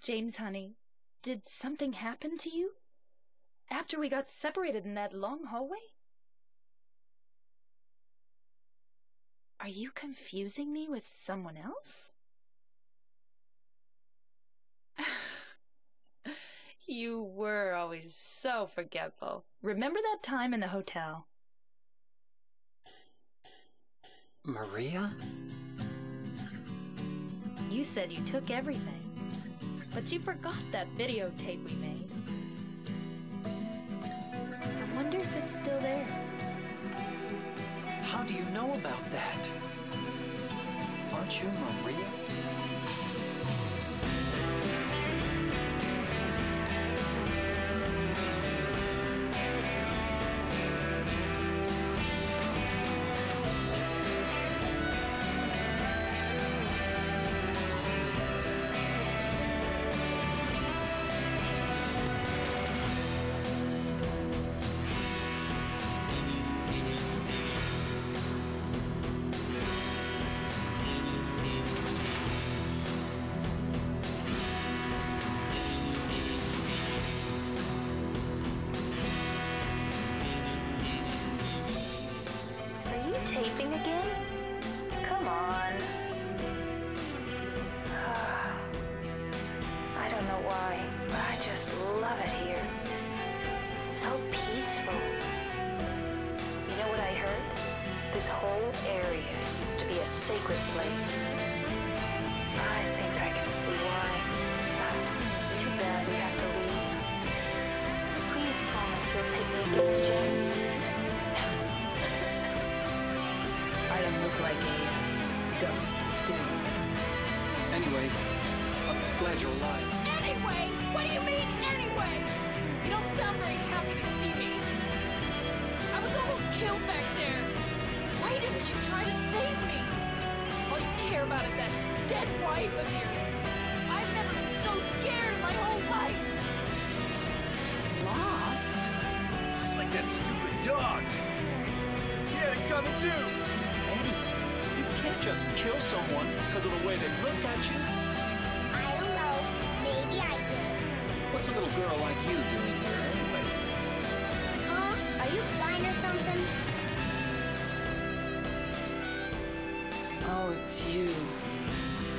James, honey, did something happen to you? After we got separated in that long hallway? Are you confusing me with someone else? You were always so forgetful. Remember that time in the hotel? Maria? You said you took everything, but you forgot that videotape we made. I wonder if it's still there. How do you know about that? Aren't you Maria? Taping again? Come on. I don't know why, but I just love it here. It's so peaceful. You know what I heard? This whole area used to be a sacred place. I think I can see why. It's too bad we have to leave. Please promise you'll take me again, James. I don't look like a ghost, do I? Anyway, I'm glad you're alive. Anyway? What do you mean, anyway? You don't sound very happy to see me. I was almost killed back there. Why didn't you try to save me? All you care about is that dead wife of yours. I've never been so scared in my whole life. Lost? Just like that stupid dog. Yeah, they're coming too. Eddie, you can't just kill someone because of the way they looked at you. I don't know. Maybe I did. What's a little girl like you doing here anyway? Huh? Are you blind or something? Oh, it's you.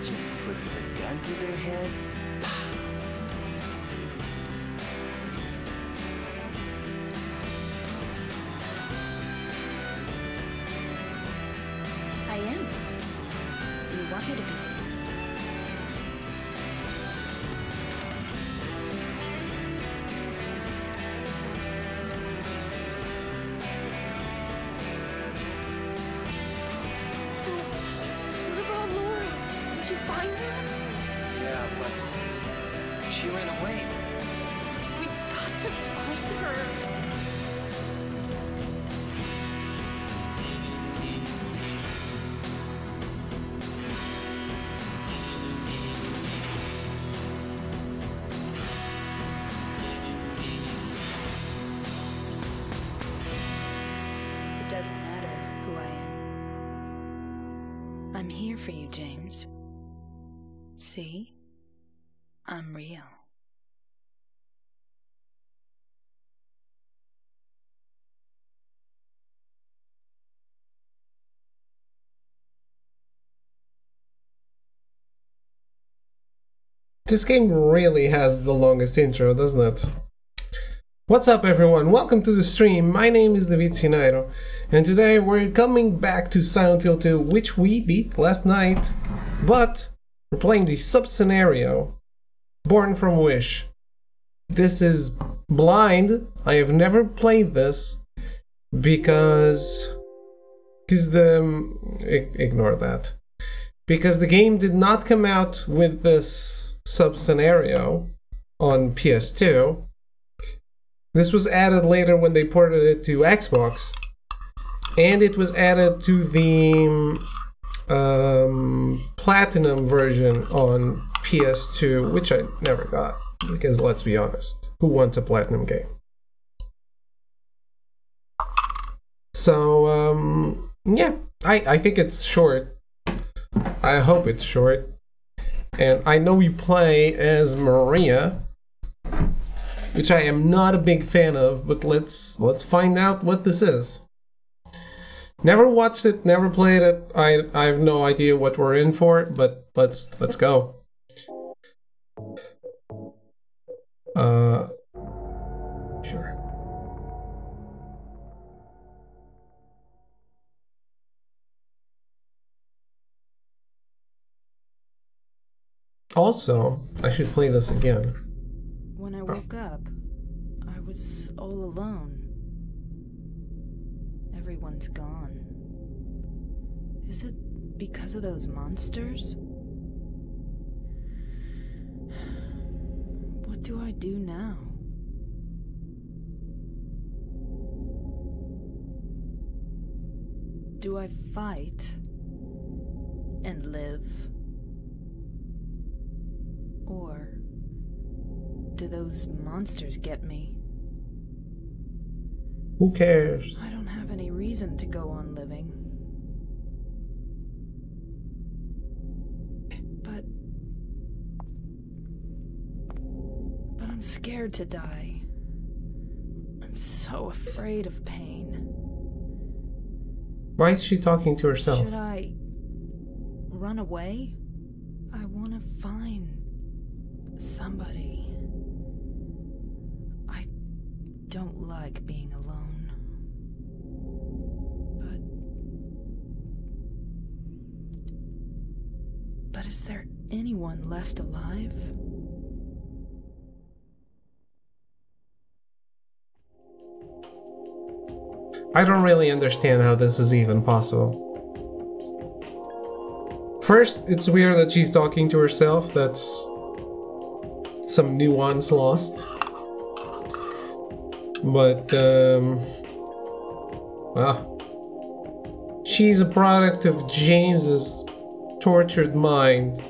Just putting the gun to their head. I am. You want me to be. So, what about Laura? Did you find her? Yeah, but she ran away. We've got to find her. It doesn't matter who I am. I'm here for you, James. See? I'm real. This game really has the longest intro, doesn't it? What's up everyone, welcome to the stream. My name is David Sinairo, and today we're coming back to Silent Hill 2, which we beat last night, but we're playing the sub-scenario, Born from Wish. This is blind. I have never played this because ignore that. Because the game did not come out with this sub-scenario on PS2. This was added later when they ported it to Xbox, and it was added to the Platinum version on PS2, which I never got, because let's be honest, who wants a Platinum game? So, yeah, I think it's short. I hope it's short. and I know you play as Maria, which I am not a big fan of, but let's find out what this is. Never watched it, never played it. I have no idea what we're in for, but let's go. Sure. Also, I should play this again. When I woke up, I was all alone. Everyone's gone. Is it because of those monsters? What do I do now? Do I fight and live? Or do those monsters get me? Who cares? I don't have any reason to go on living. But I'm scared to die. I'm so afraid of pain. Why is she talking to herself? Should I run away? I want to find somebody. I don't like being alone. But is there anyone left alive? I don't really understand how this is even possible. First, it's weird that she's talking to herself. That's some nuance lost. But, well, she's a product of James's tortured mind.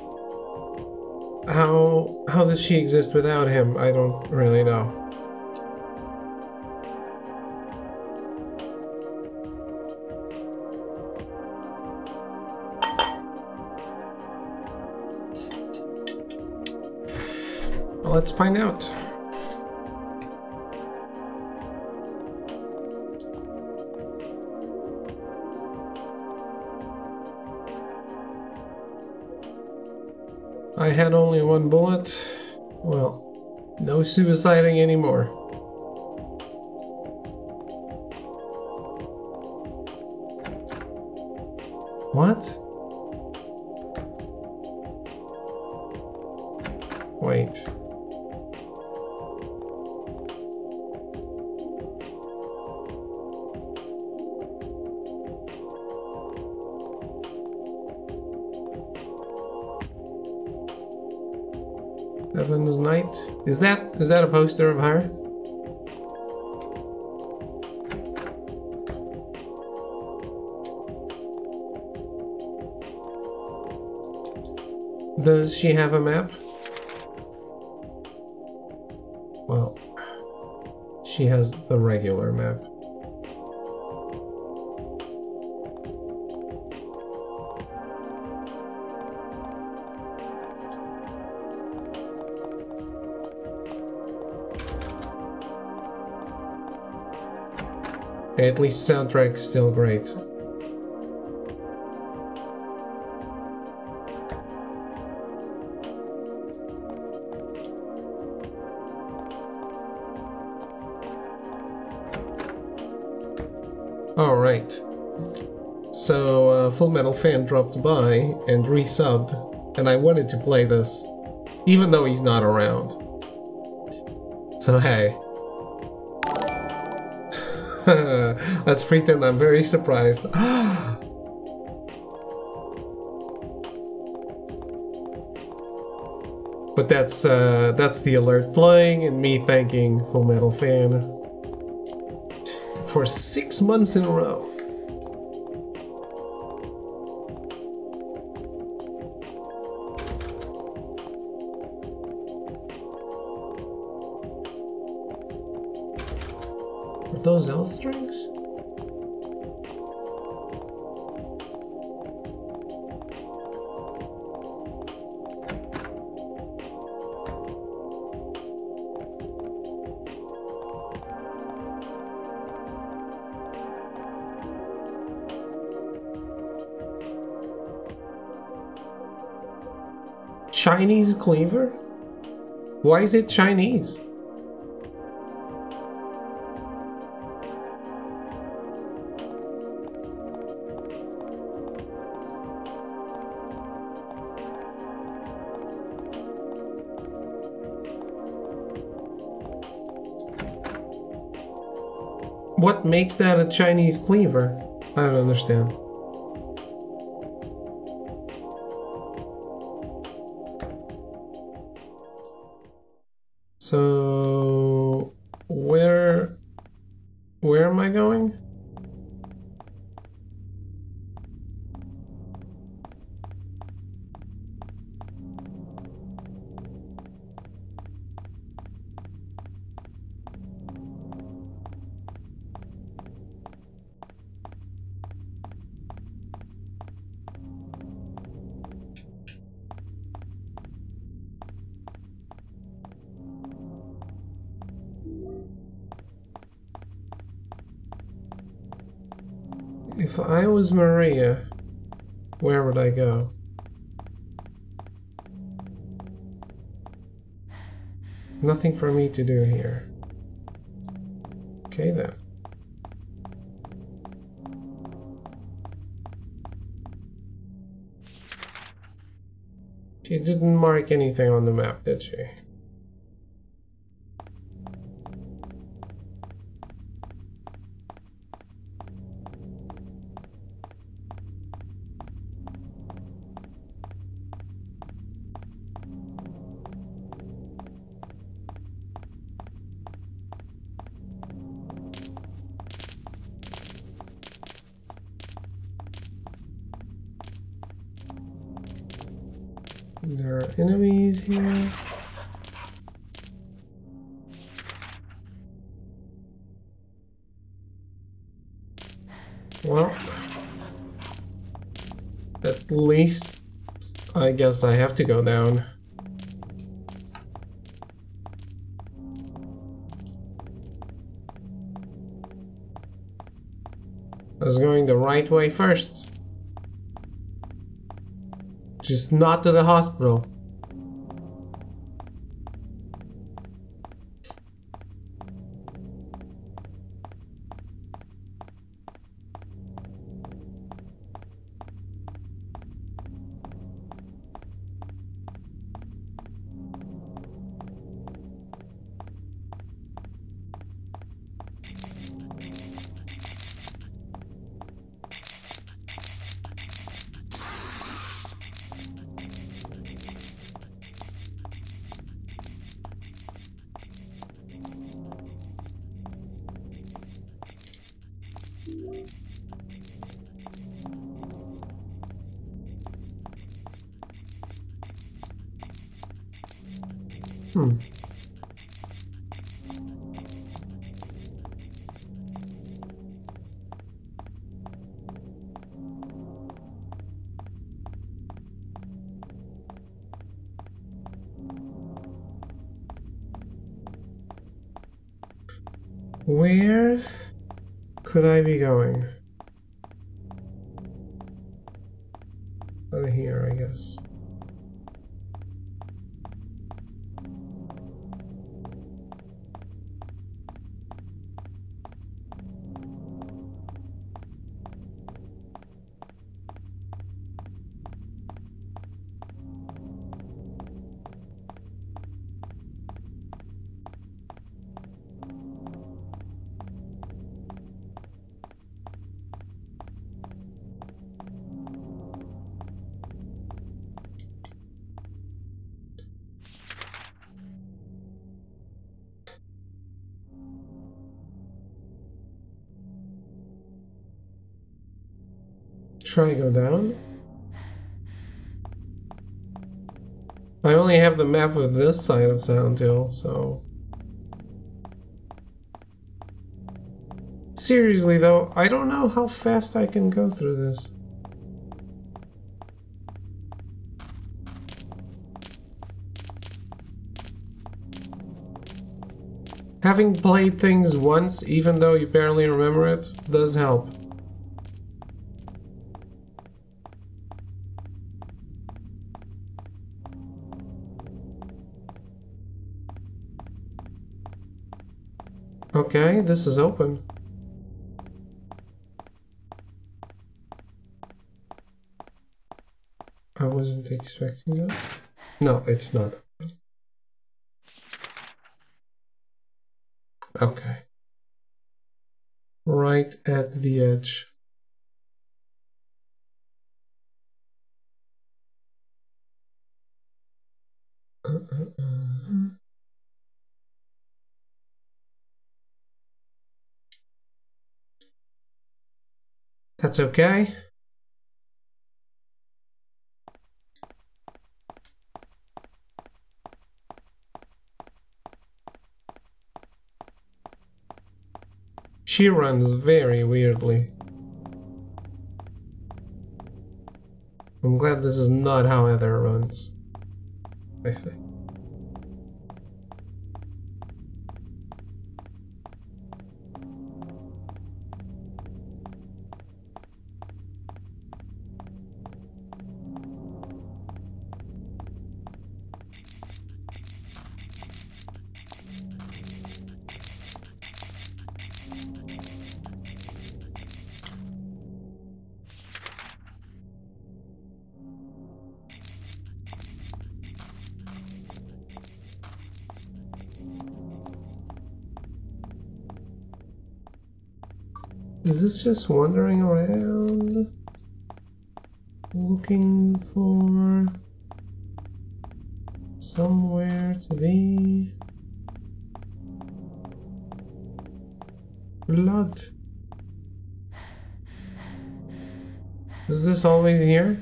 How does she exist without him? I don't really know. Well, let's find out. I had only one bullet. Well, no suiciding anymore. What? Wait. Heaven's Night? Is that a poster of her? Does she have a map? Well, she has the regular map. At least soundtrack's still great. Alright. So, Full Metal Fan dropped by and resubbed, and I wanted to play this, even though he's not around. So hey. Let's pretend I'm very surprised. But that's the alert playing and me thanking Full Metal Fan for 6 months in a row. Are those health strings? Chinese cleaver? Why is it Chinese? What makes that a Chinese cleaver? I don't understand. So where am I going? If I was Maria, where would I go? Nothing for me to do here. Okay then. She didn't mark anything on the map, did she? There are enemies here. Well, at least I guess I have to go down. I was going the right way first. Just not to the hospital. Where could I be going? Out of here, I guess. Try go down. I only have the map of this side of Silent Hill, so... Seriously though, I don't know how fast I can go through this. Having played things once, even though you barely remember it, does help. Okay, this is open. I wasn't expecting that. No, it's not. Okay. Right at the edge. That's okay. She runs very weirdly. I'm glad this is not how Heather runs, I think. Is this just wandering around, looking for somewhere to be? Blood. Is this always here?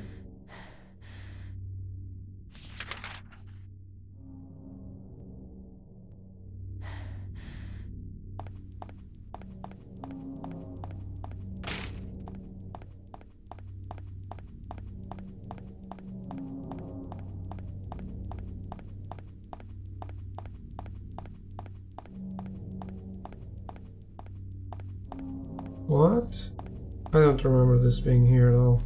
What? I don't remember this being here at all.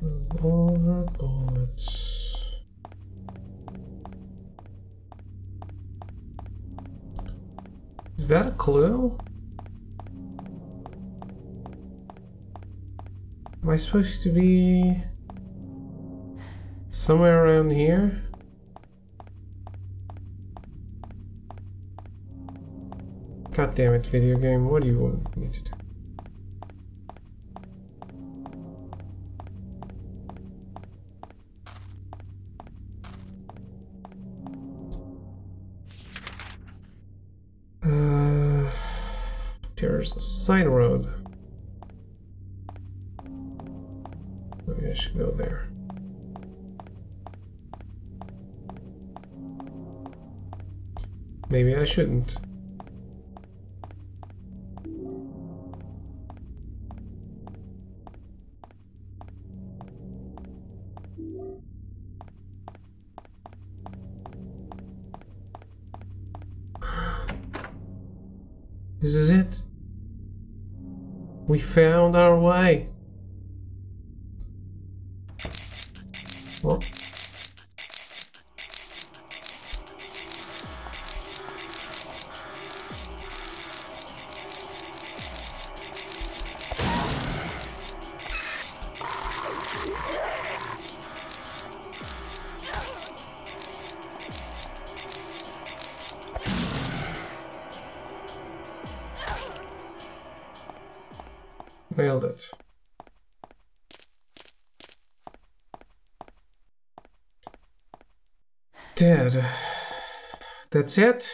Revolver bullets. Is that a clue? Am I supposed to be somewhere around here? God damn it, video game, what do you want me to do? There's a side road. Maybe I should go there. Maybe I shouldn't. This is it. We found our way. Well. Nailed it. Dead. That's it?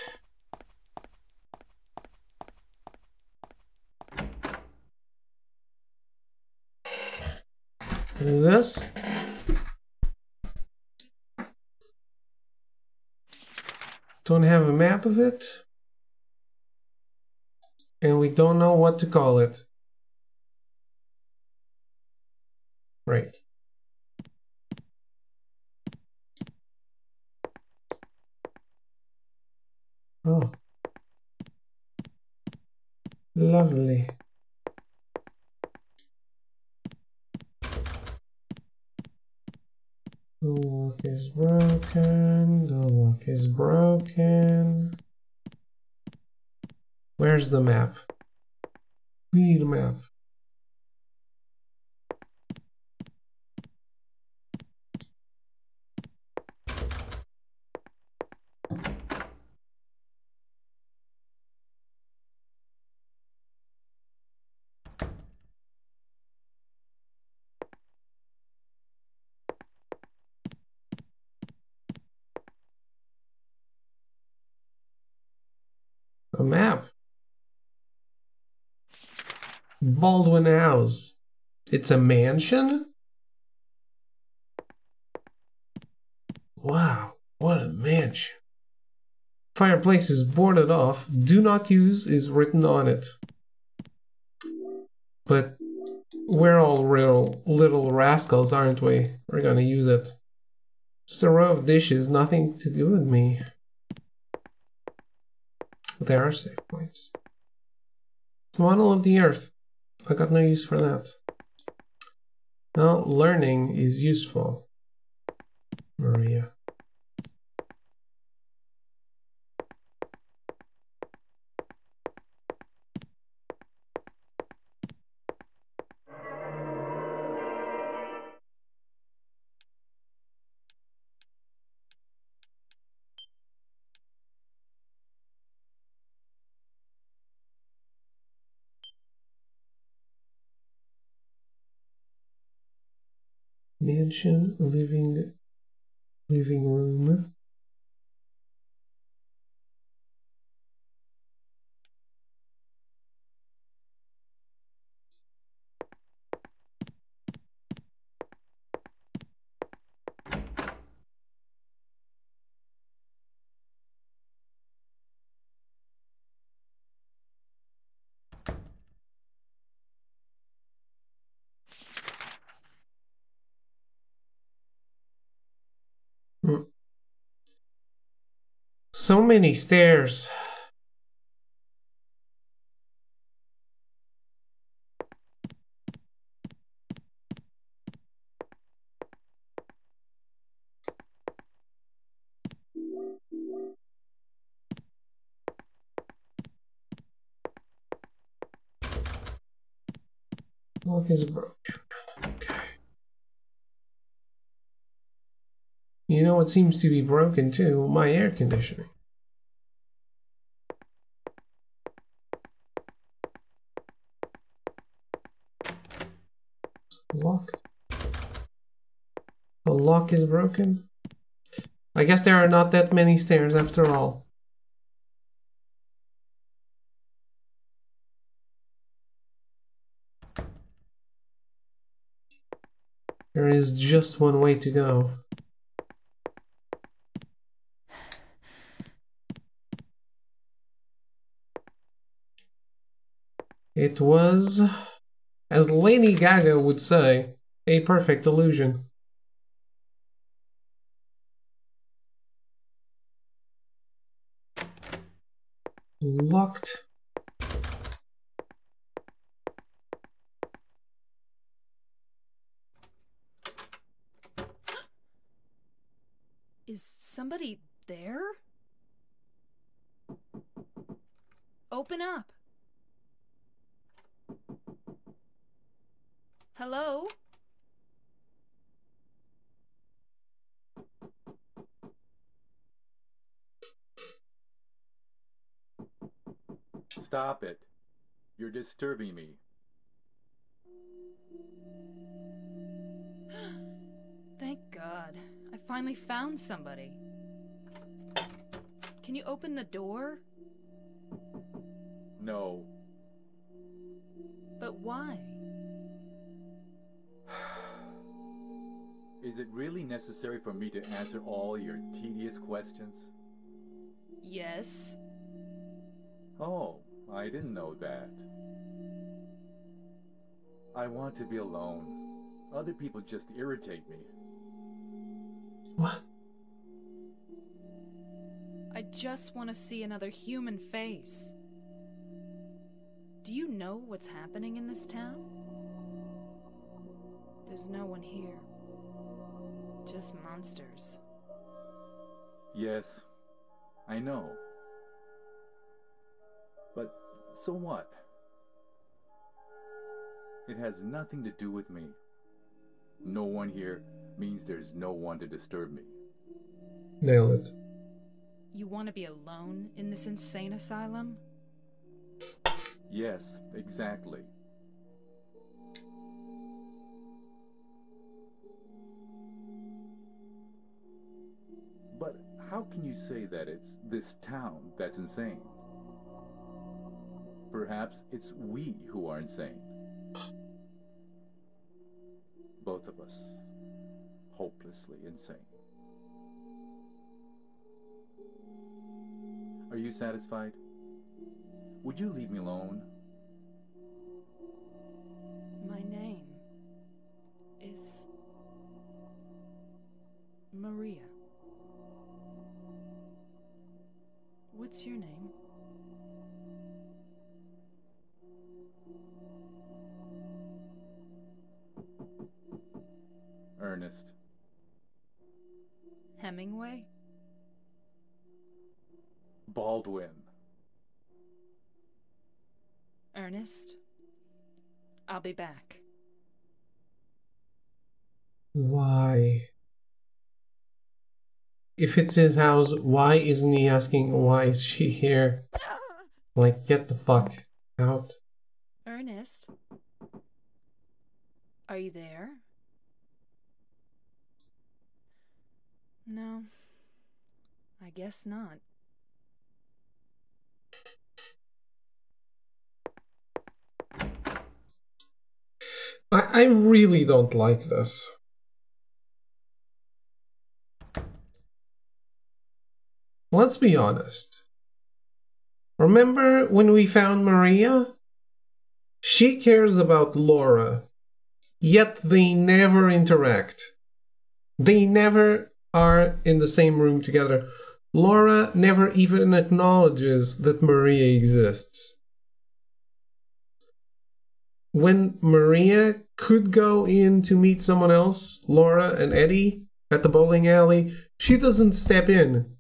What is this? Don't have a map of it. And we don't know what to call it. Right. Oh. Lovely. The lock is broken. The lock is broken. Where's the map? We need a map. A map. Baldwin House. It's a mansion? Wow, what a mansion. Fireplace is boarded off. Do not use is written on it. But we're all real little rascals, aren't we? We're gonna use it. Just a row of dishes, nothing to do with me. There are save points. It's model of the earth. I got no use for that. Well, learning is useful. Maria. Mansion, living room. So many stairs. Lock is broken. Okay. You know what seems to be broken too? My air conditioning. It's locked. The lock is broken. I guess there are not that many stairs after all. There is just one way to go. It was, as Lady Gaga would say, a perfect illusion. Locked. Is somebody there? Open up. Hello? Stop it. You're disturbing me. Thank God. I finally found somebody. Can you open the door? No. But why? Is it really necessary for me to answer all your tedious questions? Yes. Oh, I didn't know that. I want to be alone. Other people just irritate me. What? I just want to see another human face. Do you know what's happening in this town? There's no one here. just monsters. Yes, I know. But so what? It has nothing to do with me. No one here means there's no one to disturb me. Nail it. You want to be alone in this insane asylum? Yes, exactly. But how can you say that it's this town that's insane? Perhaps it's we who are insane. Both of us. Hopelessly insane. Are you satisfied? Would you leave me alone? My name is Maria. What's your name? Ernest. Hemingway? Baldwin. Ernest? I'll be back. Why? If it's his house, why isn't he asking why is she here? Like, get the fuck out. Ernest? Are you there? No. I guess not. I really don't like this. Let's be honest. Remember when we found Maria? She cares about Laura, yet they never interact. They never are in the same room together. Laura never even acknowledges that Maria exists. When Maria could go in to meet someone else, Laura and Eddie, at the bowling alley, she doesn't step in.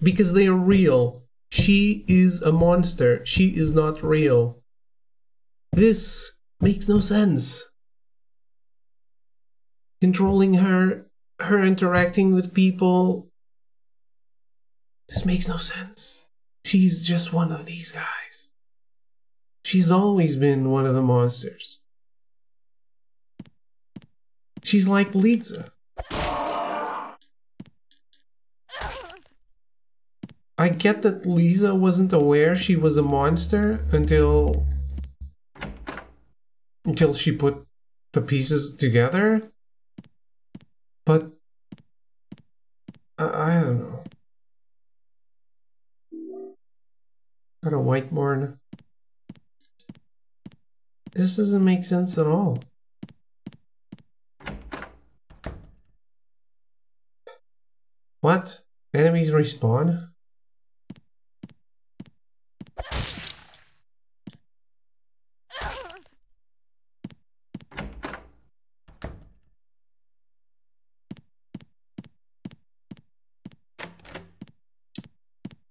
Because they are real. She is a monster. She is not real. This makes no sense. Controlling her interacting with people. This makes no sense. She's just one of these guys. She's always been one of the monsters. She's like Lisa. I get that Lisa wasn't aware she was a monster until she put the pieces together. But I don't know. Got a whiteboard. This doesn't make sense at all. What? Enemies respawn?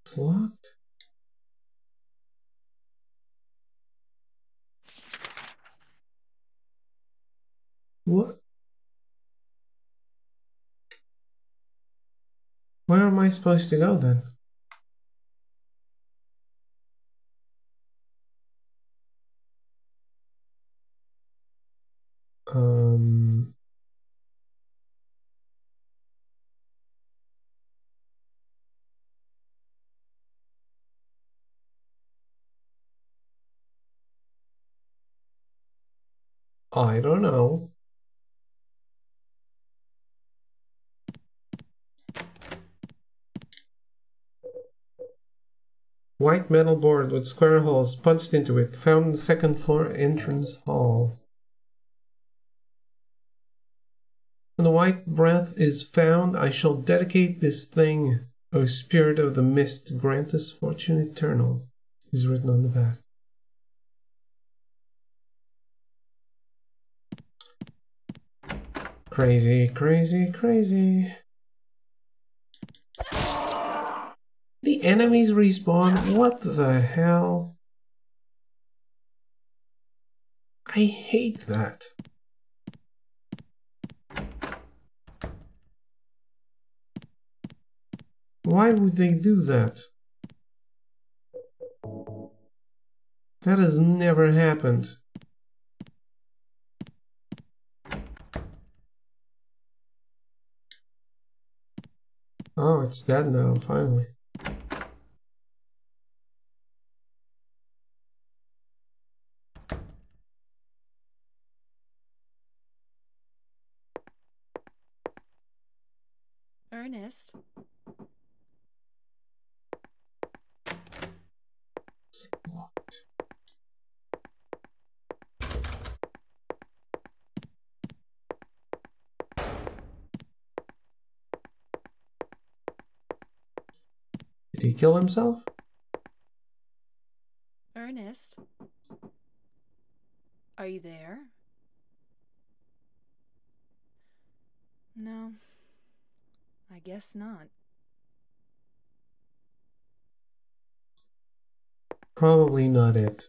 It's locked. What? Where am I supposed to go then? I don't know. White metal board with square holes punched into it, found in the second floor entrance hall. When the white breath is found, I shall dedicate this thing, O spirit of the mist, grant us fortune eternal, is written on the back. Crazy, crazy, crazy. The enemies respawn? What the hell? I hate that. Why would they do that? That has never happened. Oh, it's dead now, finally. Ernest? Did he kill himself? Ernest? Are you there? No, I guess not. Probably not it.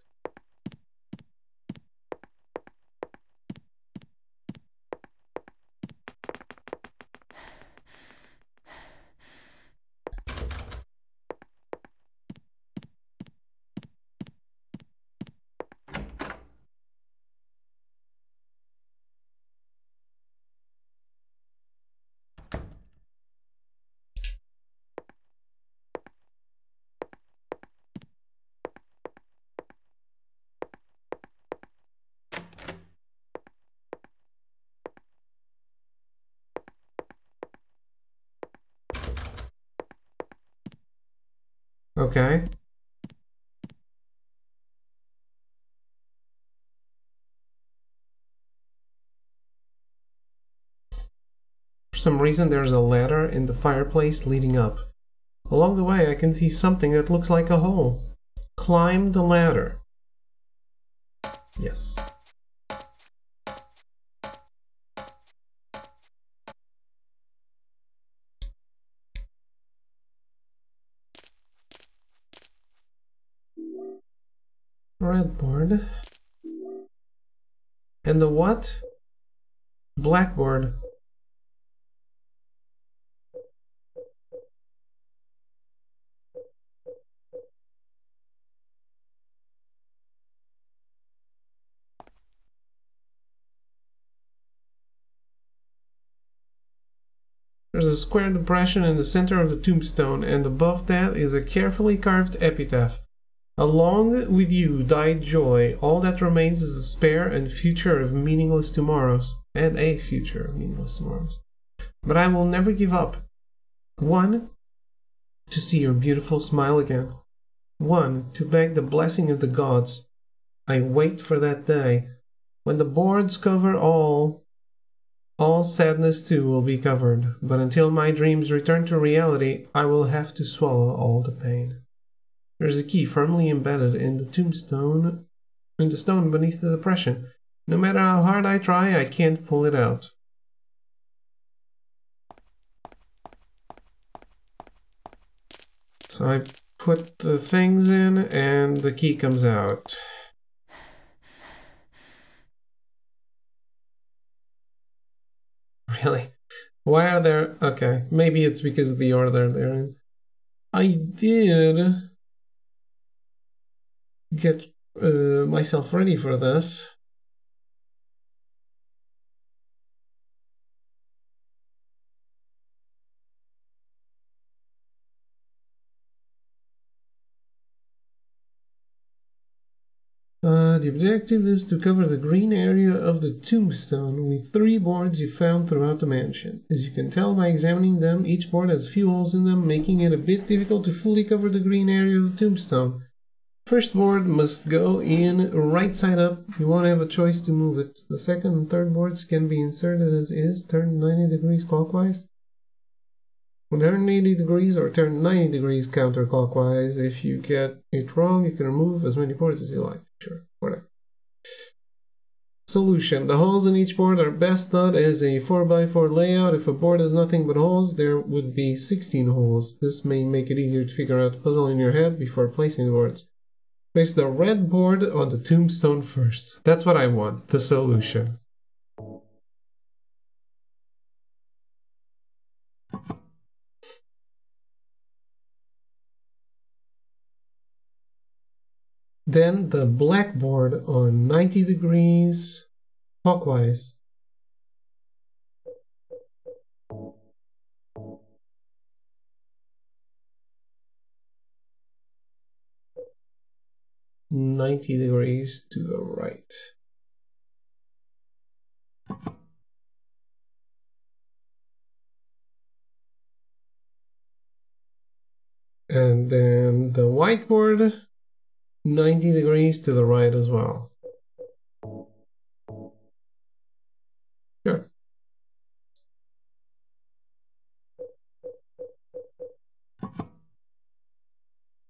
Okay. For some reason there's a ladder in the fireplace leading up. Along the way I can see something that looks like a hole. Climb the ladder. Yes. Red board. And the what? Blackboard. There's a square depression in the center of the tombstone, and above that is a carefully carved epitaph. Along with you died joy. All that remains is despair and future of meaningless tomorrows. And a future of meaningless tomorrows. But I will never give up. 1. To see your beautiful smile again. 1. To beg the blessing of the gods. I wait for that day. When the boards cover all sadness too will be covered. But until my dreams return to reality, I will have to swallow all the pain. There's a key firmly embedded in the tombstone, in the stone beneath the depression. No matter how hard I try, I can't pull it out. So I put the things in and the key comes out. Really? Why are there... Okay, maybe it's because of the order they're in. I did get myself ready for this. The objective is to cover the green area of the tombstone with 3 boards you found throughout the mansion. As you can tell by examining them, each board has a few holes in them, making it a bit difficult to fully cover the green area of the tombstone. First board must go in right side up. You won't have a choice to move it. The second and third boards can be inserted as is, turned 90 degrees clockwise. Turn 80 degrees or turn 90 degrees counterclockwise. If you get it wrong, you can remove as many boards as you like. Sure, whatever. Solution. The holes in each board are best thought as a 4x4 layout. If a board has nothing but holes, there would be 16 holes. This may make it easier to figure out the puzzle in your head before placing the boards. Place the red board on the tombstone first. That's what I want, the solution. Then the black board on 90 degrees clockwise. "90 degrees to the right." And then the whiteboard, 90 degrees to the right as well. Sure.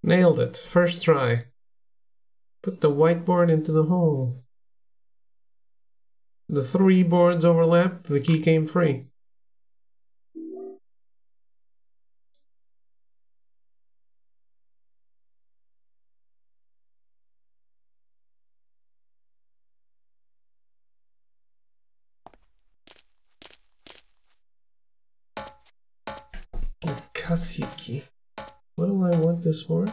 Nailed it. First try. Put the whiteboard into the hole. The 3 boards overlapped, the key came free. Kasiki. What do I want this for?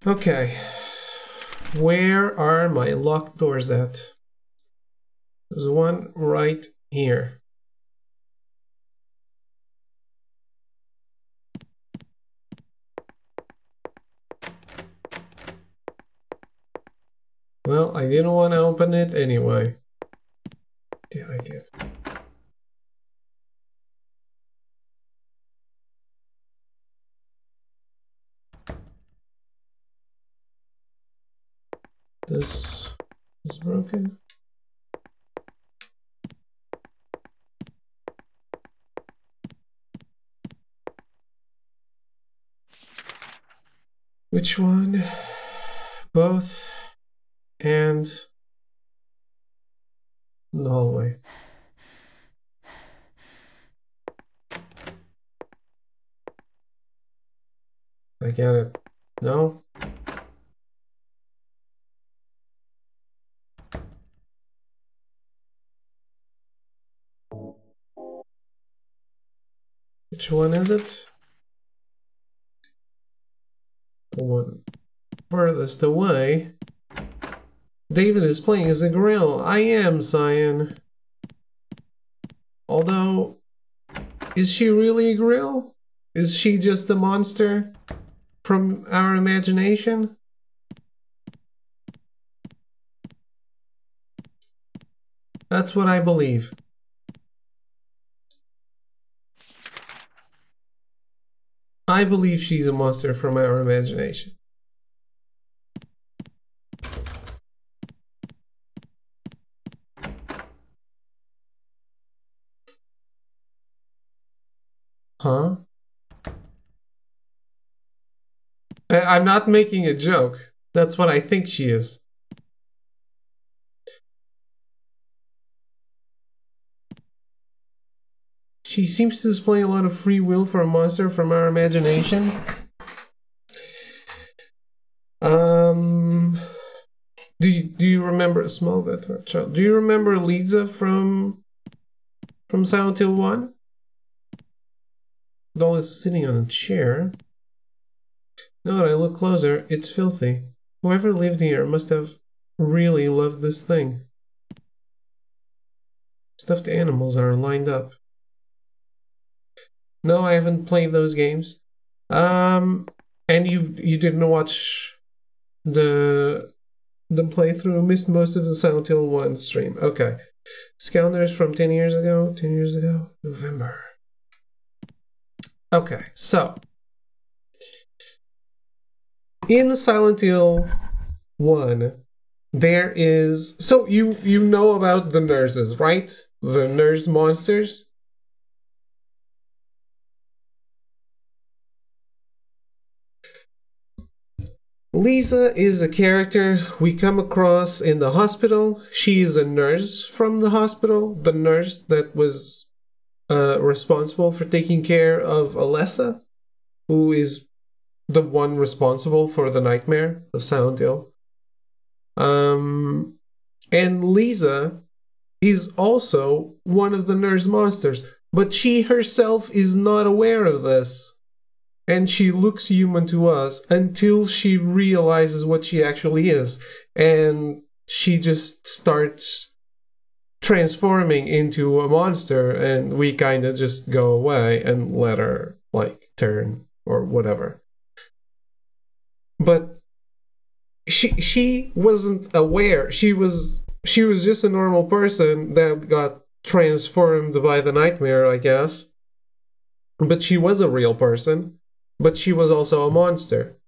Okay. Where are my locked doors at? There's one right here. Well, I didn't want to open it anyway. Yeah, I did. This is broken. Which one? Both. And in the hallway. I get it. No? Which one is it? The one furthest away. David is playing as a gorilla. I am, Cyan. Although, is she really a gorilla? Is she just a monster from our imagination? That's what I believe. I believe she's a monster from our imagination. Huh? I'm not making a joke. That's what I think she is. She seems to display a lot of free will for a monster from our imagination. Do you remember a small bit, child? Do you remember Lisa from Silent Hill 1? The doll is sitting on a chair. Now that I look closer, it's filthy. Whoever lived here must have really loved this thing. Stuffed animals are lined up. No, I haven't played those games. And you didn't watch the playthrough, missed most of the Silent Hill 1 stream. Okay. Scounders from 10 years ago. 10 years ago? November. Okay, so in Silent Hill 1, there is... So you know about the nurses, right? The nurse monsters? Lisa is a character we come across in the hospital. She is a nurse from the hospital, the nurse that was responsible for taking care of Alessa, who is the one responsible for the nightmare of Silent Hill. And Lisa is also one of the nurse monsters, but she herself is not aware of this. And she looks human to us until she realizes what she actually is. And she just starts transforming into a monster, and we kind of just go away and let her, like, turn or whatever. But she wasn't aware. She was just a normal person that got transformed by the nightmare, I guess. But she was a real person. But she was also a monster.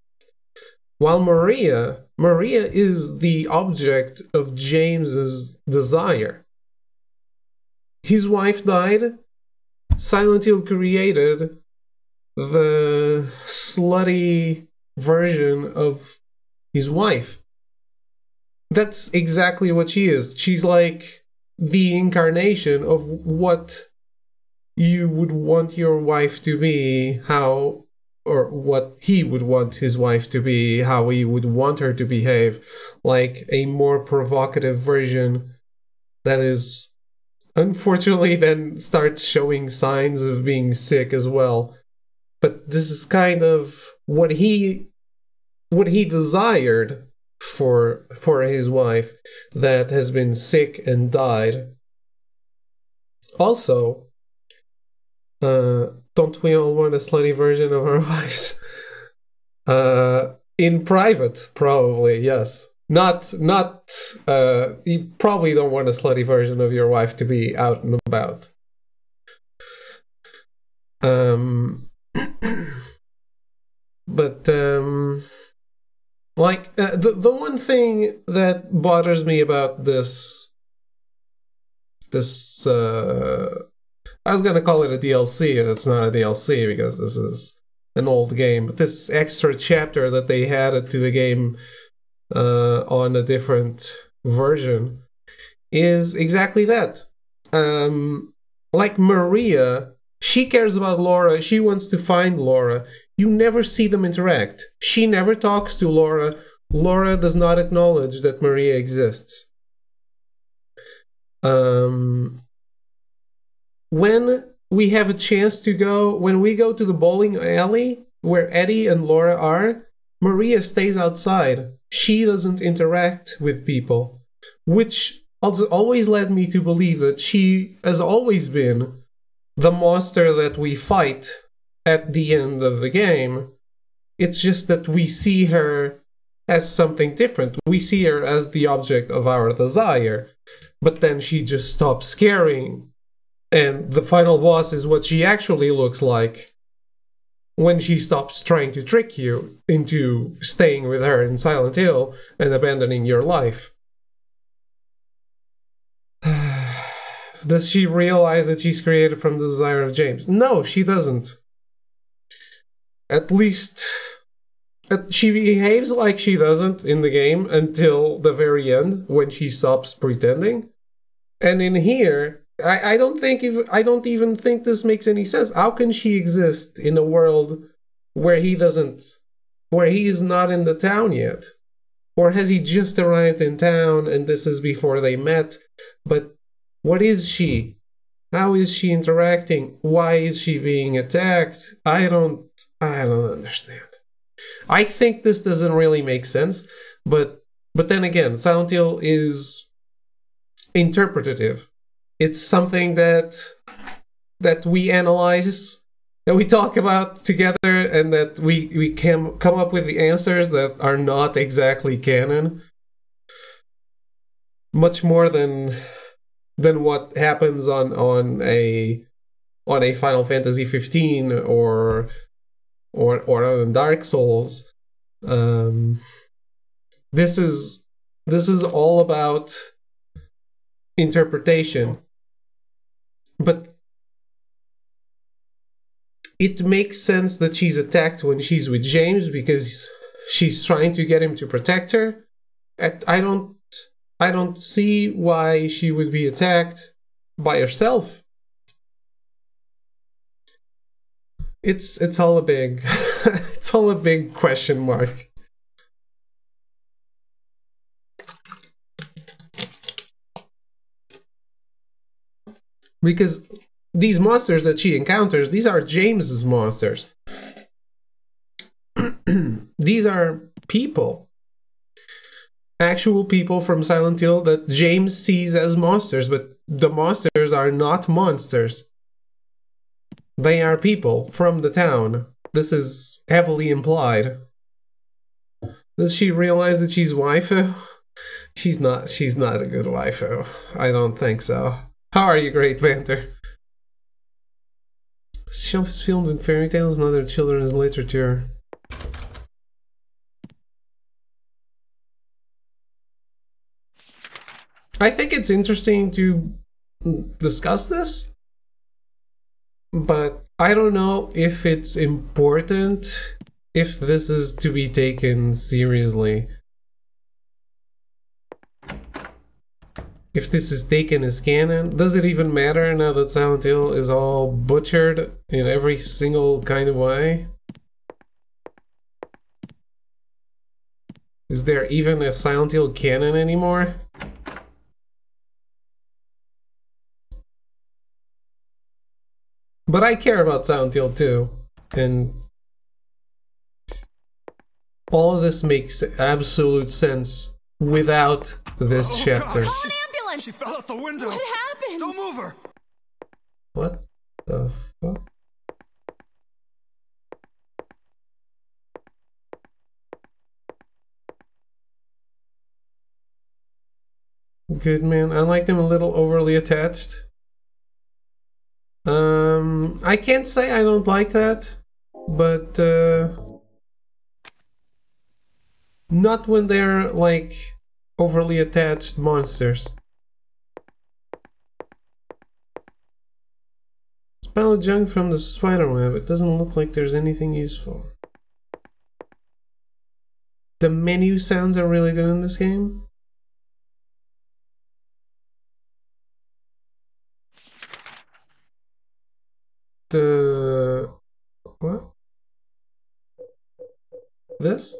While Maria is the object of James's desire. His wife died. Silent Hill created the slutty version of his wife. That's exactly what she is. She's like the incarnation of what you would want your wife to be, or what he would want his wife to be, how he would want her to behave, like a more provocative version that is, unfortunately, then starts showing signs of being sick as well. But this is kind of what he desired for his wife that has been sick and died. Also, don't we all want a slutty version of our wives? In private, probably, yes. Not. You probably don't want a slutty version of your wife to be out and about. But like the one thing that bothers me about this. I was gonna call it a DLC, and it's not a DLC because this is an old game. But this extra chapter that they added to the game on a different version is exactly that. Like Maria, she cares about Laura. She wants to find Laura. You never see them interact. She never talks to Laura. Laura does not acknowledge that Maria exists. When we have a chance to go, when we go to the bowling alley where Eddie and Laura are, Maria stays outside. She doesn't interact with people, which always led me to believe that she has always been the monster that we fight at the end of the game. It's just that we see her as something different. We see her as the object of our desire, but then she just stops scaring. And the final boss is what she actually looks like when she stops trying to trick you into staying with her in Silent Hill and abandoning your life. Does she realize that she's created from the desire of James? No, she doesn't. At least she behaves like she doesn't in the game until the very end when she stops pretending. And in here, I don't even think this makes any sense. How can she exist in a world where he is not in the town yet? Or has he just arrived in town and this is before they met? But what is she? How is she interacting? Why is she being attacked? I don't understand. I think this doesn't really make sense, but then again, Silent Hill is interpretative. It's something that we analyze, that we talk about together, and that we can come up with the answers that are not exactly canon. Much more than what happens on a Final Fantasy 15 or on Dark Souls. This is all about interpretation. But it makes sense that she's attacked when she's with James because she's trying to get him to protect her. I don't see why she would be attacked by herself. It's all a big it's all a big question mark. Because these monsters that she encounters, these are James's monsters. These are people. Actual people from Silent Hill that James sees as monsters, but the monsters are not monsters. They are people from the town. This is heavily implied. Does she realize that she's waifu? She's not a good waifu. I don't think so. How are you, Great Banter? Shelf is filmed in fairy tales and other children's literature. I think it's interesting to discuss this, but I don't know if it's important, if this is to be taken seriously. If this is taken as canon, does it even matter now that Silent Hill is all butchered in every single kind of way? Is there even a Silent Hill canon anymore? But I care about Silent Hill 2, and all of this makes absolute sense without this chapter. Call an ambulance! She fell out the window! What happened? Don't move her! What the fuck? Good man. I liked him a little overly attached. I can't say I don't like that, but not when they're like overly attached monsters. Spell junk from the spiderweb. It doesn't look like there's anything useful. The menu sounds are really good in this game. What? This?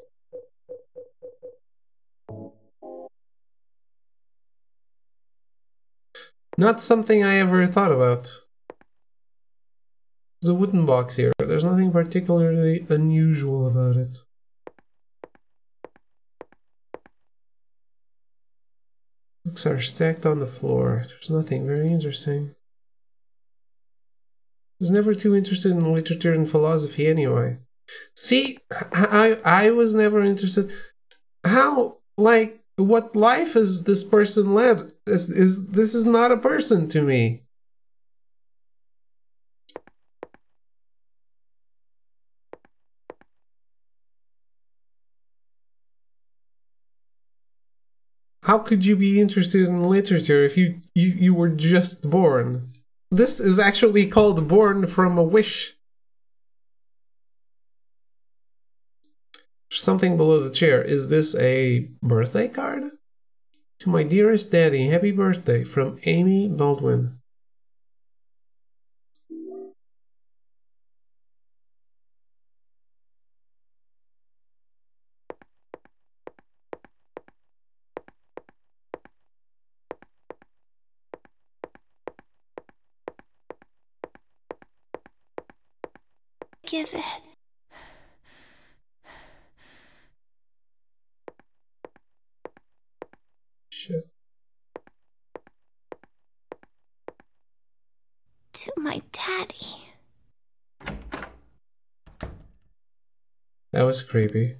Not something I ever thought about. There's a wooden box here, but there's nothing particularly unusual about it. Books are stacked on the floor. There's nothing very interesting. I was never too interested in literature and philosophy anyway. See, I was never interested. How, like, what life is this person led? This is not a person to me. How could you be interested in literature if you were just born? This is actually called Born from a Wish. There's something below the chair. Is this a birthday card? To my dearest daddy, happy birthday from Amy Baldwin. Give it. Shit. To my daddy. That was creepy.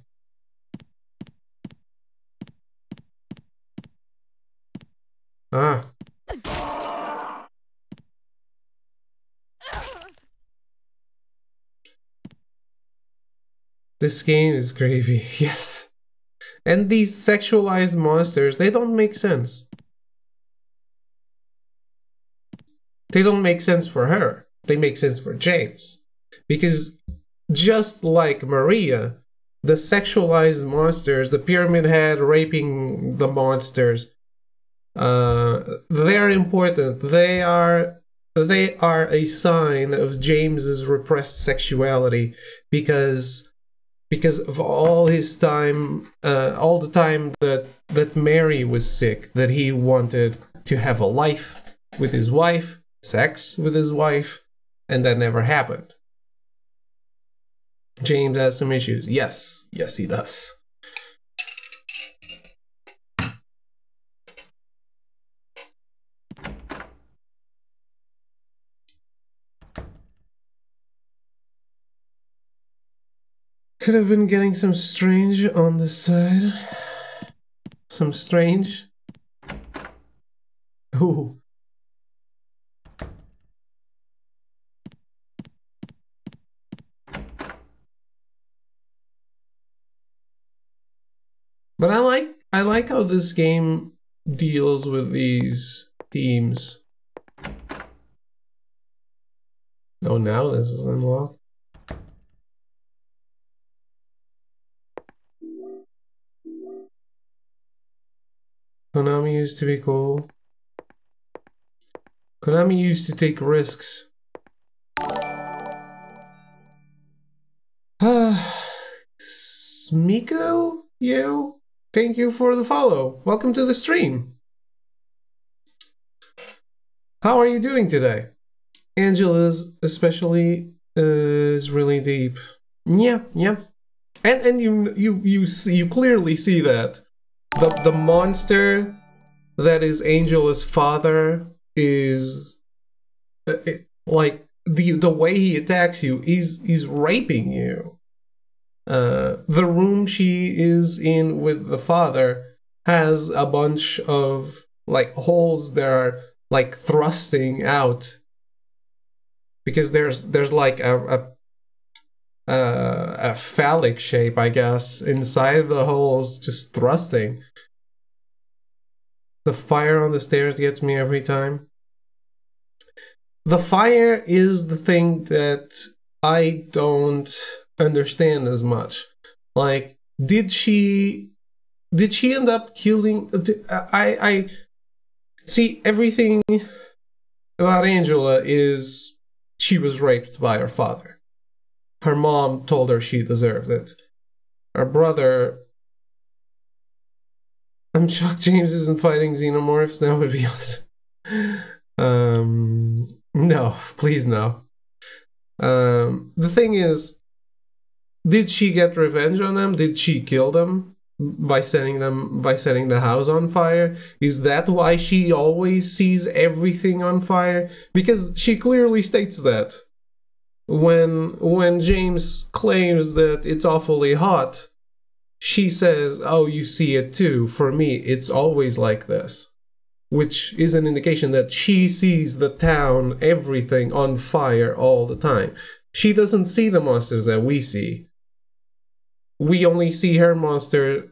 Ah. This game is creepy, yes. And these sexualized monsters, they don't make sense. They don't make sense for her. They make sense for James. Because just like Maria, the sexualized monsters, the Pyramid Head raping the monsters, they're important. They are a sign of James's repressed sexuality because of all his time, all the time that Mary was sick, that he wanted to have a life with his wife, sex with his wife, and that never happened. James has some issues. Yes, he does. Could have been getting some strange on the side. Some strange. Ooh. But I like how this game deals with these themes. Oh, now this is unlocked. Konami used to be cool. Konami used to take risks. Smiko, you? Thank you for the follow. Welcome to the stream. How are you doing today? Angela's especially is really deep. Yeah. And you clearly see that. The monster that is Angela's father is like the way he attacks you is raping you. The room she is in with the father has a bunch of like holes that are like thrusting out because there's like a phallic shape, I guess, inside the holes, just thrusting. The fire on the stairs gets me every time. The fire is the thing that I don't understand as much. Like, did she end up killing? I see, everything about Angela is she was raped by her father. Her mom told her she deserved it. Her brother... I'm shocked James isn't fighting xenomorphs. That would be awesome. No, please no. The thing is, did she get revenge on them? Did she kill them by setting the house on fire? Is that why she always sees everything on fire? Because she clearly states that. When James claims that it's awfully hot, she says, "Oh, you see it too. For me, it's always like this." Which is an indication that she sees the town, everything on fire all the time. She doesn't see the monsters that we see. We only see her monster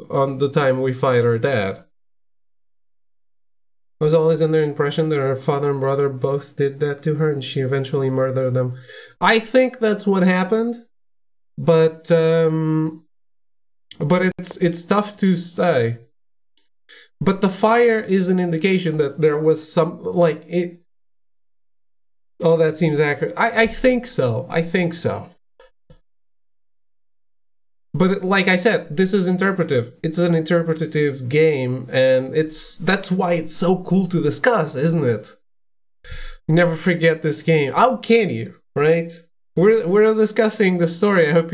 on the time we fight her dad. I was always under the impression that her father and brother both did that to her and she eventually murdered them. I think that's what happened, but it's tough to say. But the fire is an indication that there was some, like, it... Oh, that seems accurate. I think so. I think so. But like I said, this is interpretive. It's an interpretative game, and that's why it's so cool to discuss, isn't it? Never forget this game. How can you, right? We're discussing the story. I hope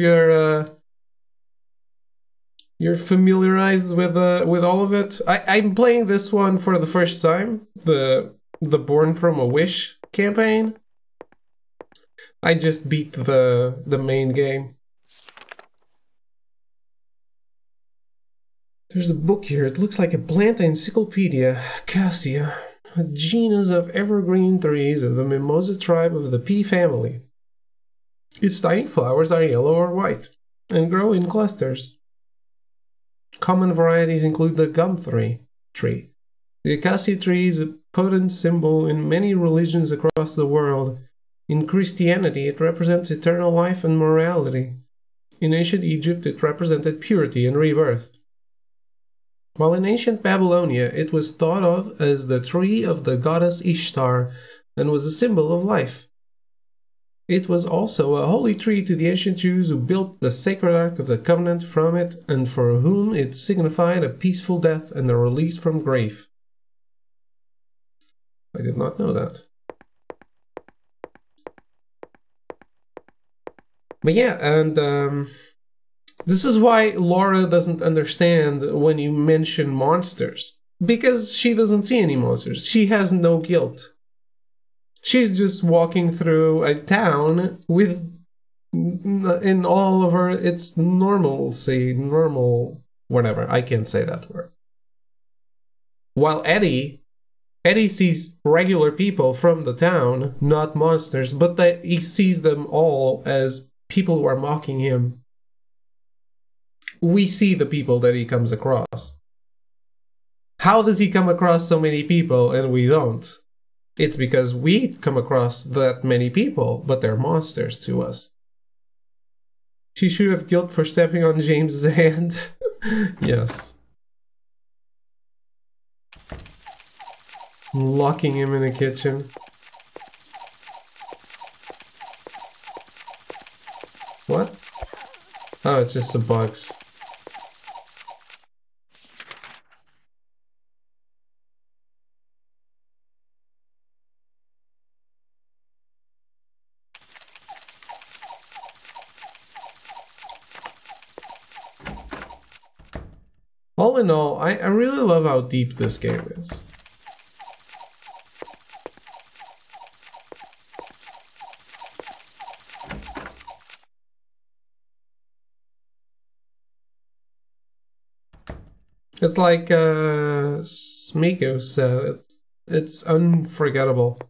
you're familiarized with all of it. I'm playing this one for the first time. The Born from a Wish campaign. I just beat the main game. There's a book here. It looks like a plant encyclopedia. Cassia, a genus of evergreen trees of the mimosa tribe of the pea family. Its tiny flowers are yellow or white and grow in clusters. Common varieties include the gum tree. The acacia tree is a potent symbol in many religions across the world. In Christianity, it represents eternal life and morality. In ancient Egypt, it represented purity and rebirth. While in ancient Babylonia, it was thought of as the tree of the goddess Ishtar and was a symbol of life. It was also a holy tree to the ancient Jews who built the sacred Ark of the Covenant from it and for whom it signified a peaceful death and a release from grave. I did not know that. But yeah, and this is why Laura doesn't understand when you mention monsters. Because she doesn't see any monsters. She has no guilt. She's just walking through a town with, in all of her, it's normalcy, normal, whatever. I can't say that word. While Eddie sees regular people from the town, not monsters, but he sees them all as people who are mocking him. We see the people that he comes across. How does he come across so many people and we don't? It's because we come across that many people, but they're monsters to us. She should have guilt for stepping on James's hand. Yes. Locking him in the kitchen. What? Oh, it's just the bugs. All in all, I really love how deep this game is. It's like Smiko said, it's unforgettable.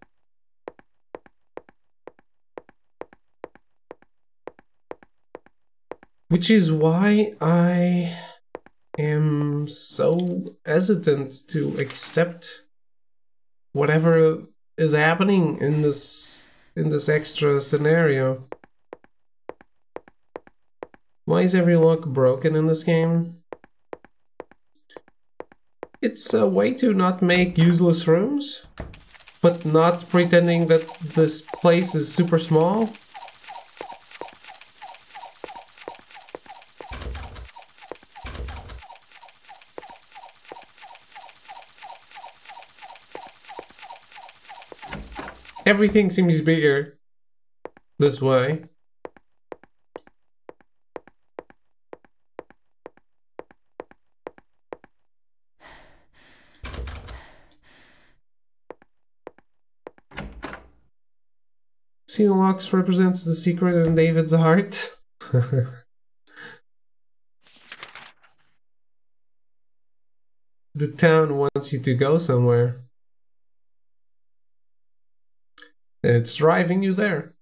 Which is why I am so hesitant to accept whatever is happening in this extra scenario. Why is every lock broken in this game? It's a way to not make useless rooms, but not pretending that this place is super small. Everything seems bigger this way. Xenolox represents the secret in David's heart. The town wants you to go somewhere. It's driving you there.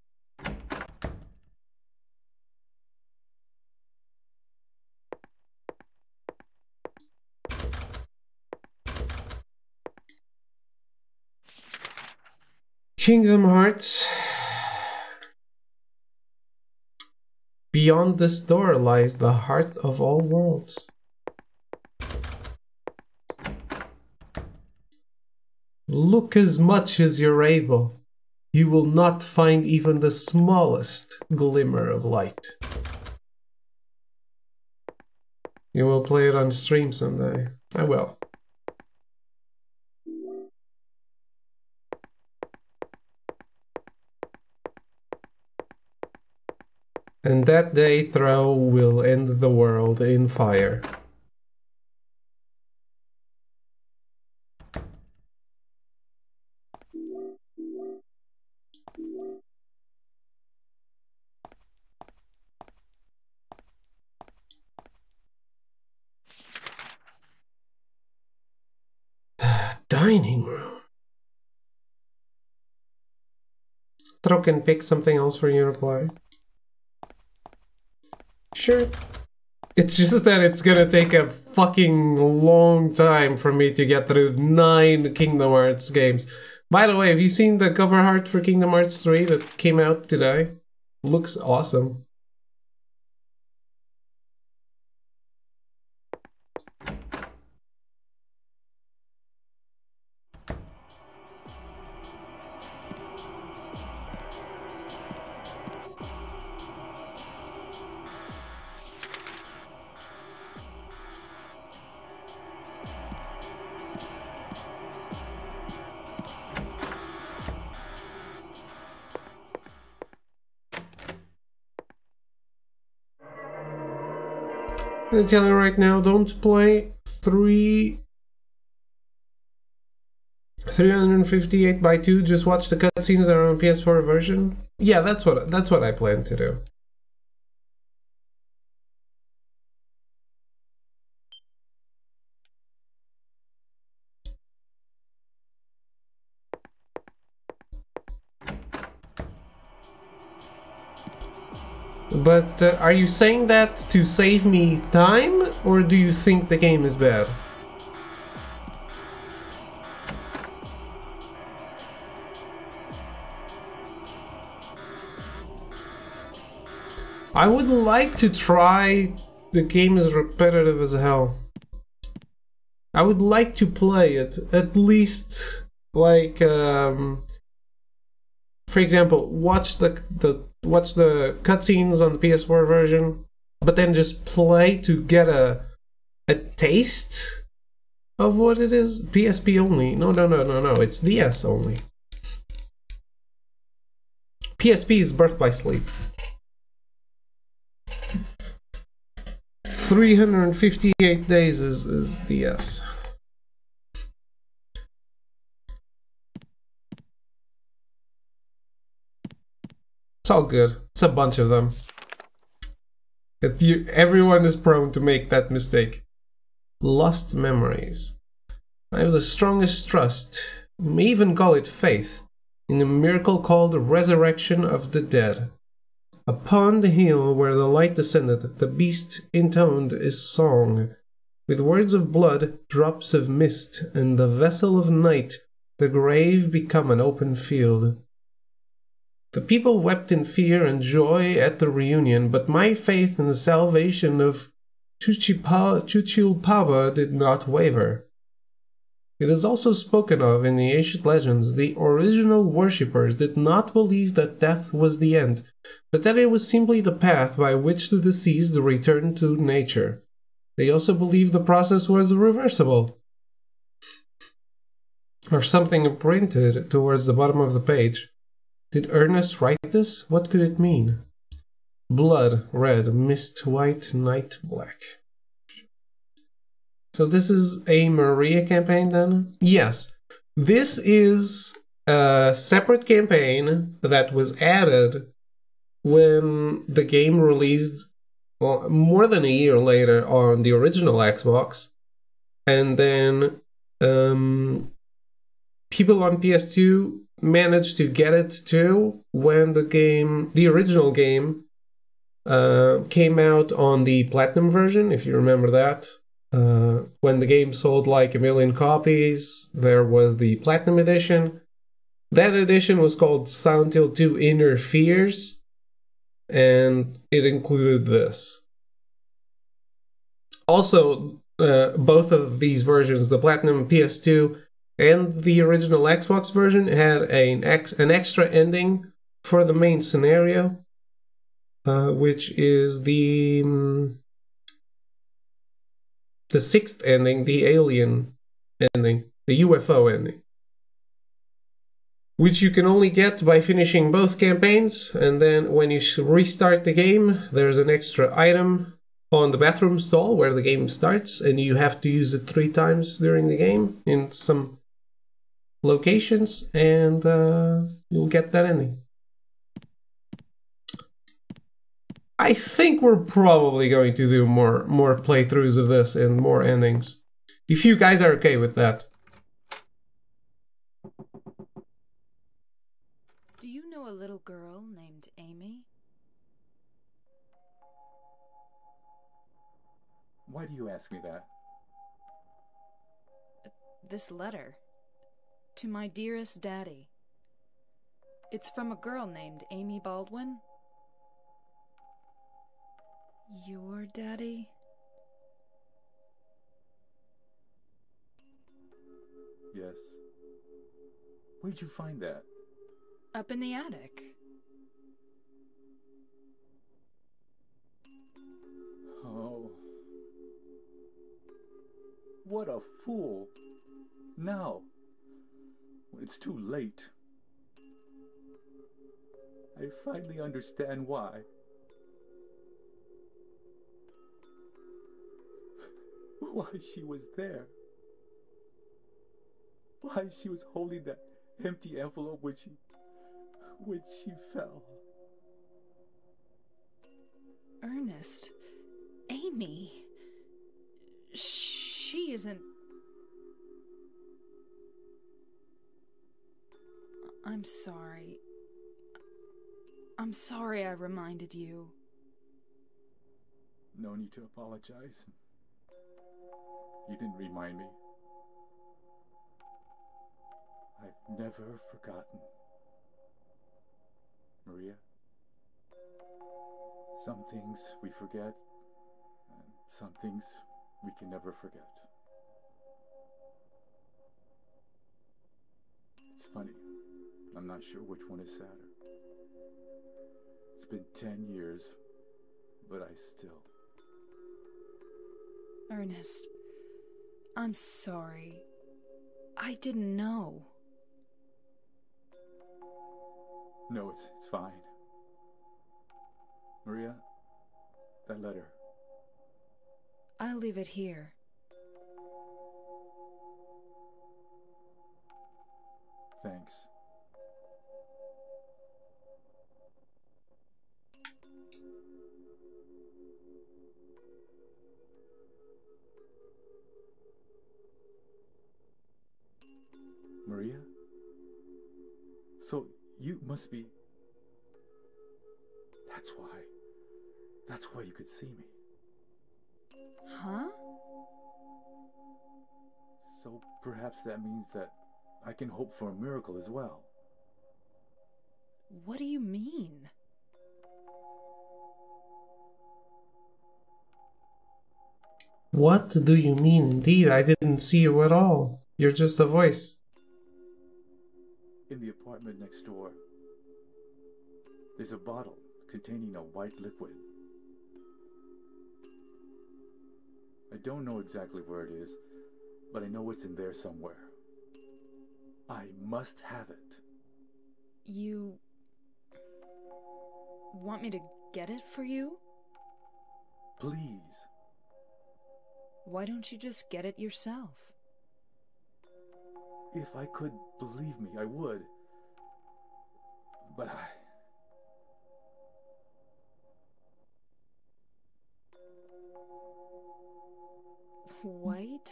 Kingdom Hearts. Beyond this door lies the heart of all worlds. Look as much as you're able. You will not find even the smallest glimmer of light. You will play it on stream someday. I will. And that day Throw will end the world in fire. Dining room. Throw can pick something else for you to play. Sure. It's just that it's gonna take a fucking long time for me to get through 9 Kingdom Hearts games. By the way, have you seen the cover art for Kingdom Hearts 3 that came out today? Looks awesome. I'm telling you right now, don't play 358 by 2, just watch the cutscenes that are on PS4 version. Yeah, that's what I plan to do. But are you saying that to save me time, or do you think the game is bad? I would like to try. The game is repetitive as hell. I would like to play it, at least, like, for example, watch the cutscenes on the PS4 version, but then just play to get a taste of what it is. PSP only. No, it's DS only. PSP is Birth by Sleep. 358 days is DS. It's all good. It's a bunch of them. Everyone is prone to make that mistake. Lost memories. I have the strongest trust, you may even call it faith, in a miracle called the resurrection of the dead. Upon the hill where the light descended, the beast intoned his song. With words of blood, drops of mist, and the vessel of night, the grave become an open field. The people wept in fear and joy at the reunion, but my faith in the salvation of Chuchilpava did not waver. It is also spoken of in the ancient legends. The original worshippers did not believe that death was the end, but that it was simply the path by which the deceased returned to nature. They also believed the process was reversible. Or something printed towards the bottom of the page. Did Ernest write this? What could it mean? Blood, red, mist, white, night, black. So this is a Maria campaign then? Yes. This is a separate campaign that was added when the game released more than a year later on the original Xbox. And then people on PS2 managed to get it too when the original game came out on the Platinum version, if you remember that. When the game sold like 1 million copies, there was the Platinum edition. That edition was called Silent Hill 2 Inner Fears, and it included this. Also, both of these versions, the Platinum PS2 and the original Xbox version, had an extra ending for the main scenario, which is the sixth ending, the alien ending, the UFO ending, which you can only get by finishing both campaigns. And then when you restart the game, there's an extra item on the bathroom stall where the game starts, and you have to use it 3 times during the game in some locations, and you'll get that ending. I think we're probably going to do more playthroughs of this and more endings, if you guys are okay with that. Do you know a little girl named Amy? Why do you ask me that? This letter. To my dearest daddy. It's from a girl named Amy Baldwin. Your daddy? Yes. Where'd you find that? Up in the attic. Oh. What a fool. Now, when it's too late, I finally understand why. why she was there. Why she was holding that empty envelope when she fell. Ernest, Amy, she isn't... I'm sorry. I'm sorry I reminded you. No need to apologize. You didn't remind me. I've never forgotten. Maria, some things we forget, and some things we can never forget. It's funny, I'm not sure which one is sadder. It's been 10 years, but I still... Ernest, I'm sorry. I didn't know. No, it's fine. Maria, that letter. I'll leave it here. Thanks. Maria? So you must be... That's why you could see me. Huh? So perhaps that means that I can hope for a miracle as well. What do you mean? What do you mean? Indeed, I didn't see you at all. You're just a voice. In the apartment next door, there's a bottle containing a white liquid. I don't know exactly where it is, but I know it's in there somewhere. I must have it. You... want me to get it for you? Please. Why don't you just get it yourself? If I could, believe me, I would. But White?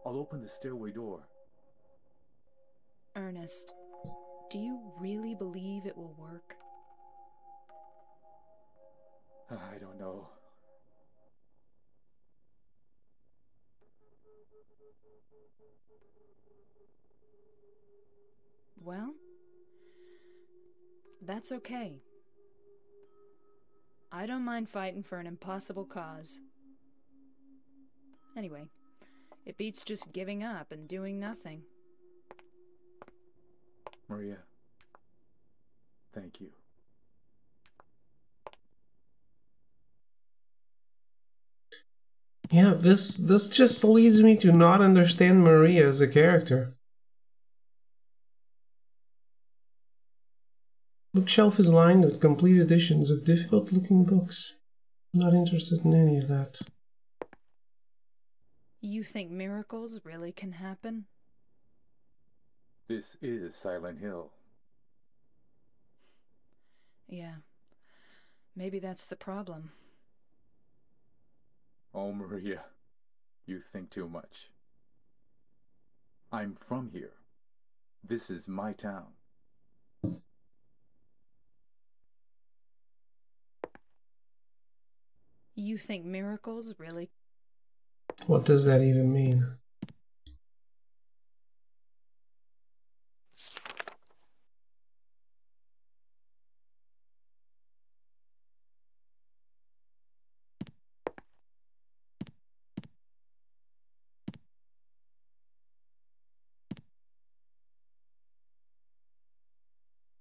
I'll open the stairway door. Ernest, do you really believe it will work? I don't know. Well, that's okay. I don't mind fighting for an impossible cause. Anyway, it beats just giving up and doing nothing. Maria, thank you. Yeah, this just leads me to not understand Maria as a character. Bookshelf is lined with complete editions of difficult-looking books. Not interested in any of that. You think miracles really can happen? This is Silent Hill. Yeah. Maybe that's the problem. Oh, Maria, you think too much. I'm from here. This is my town. You think miracles really... What does that even mean?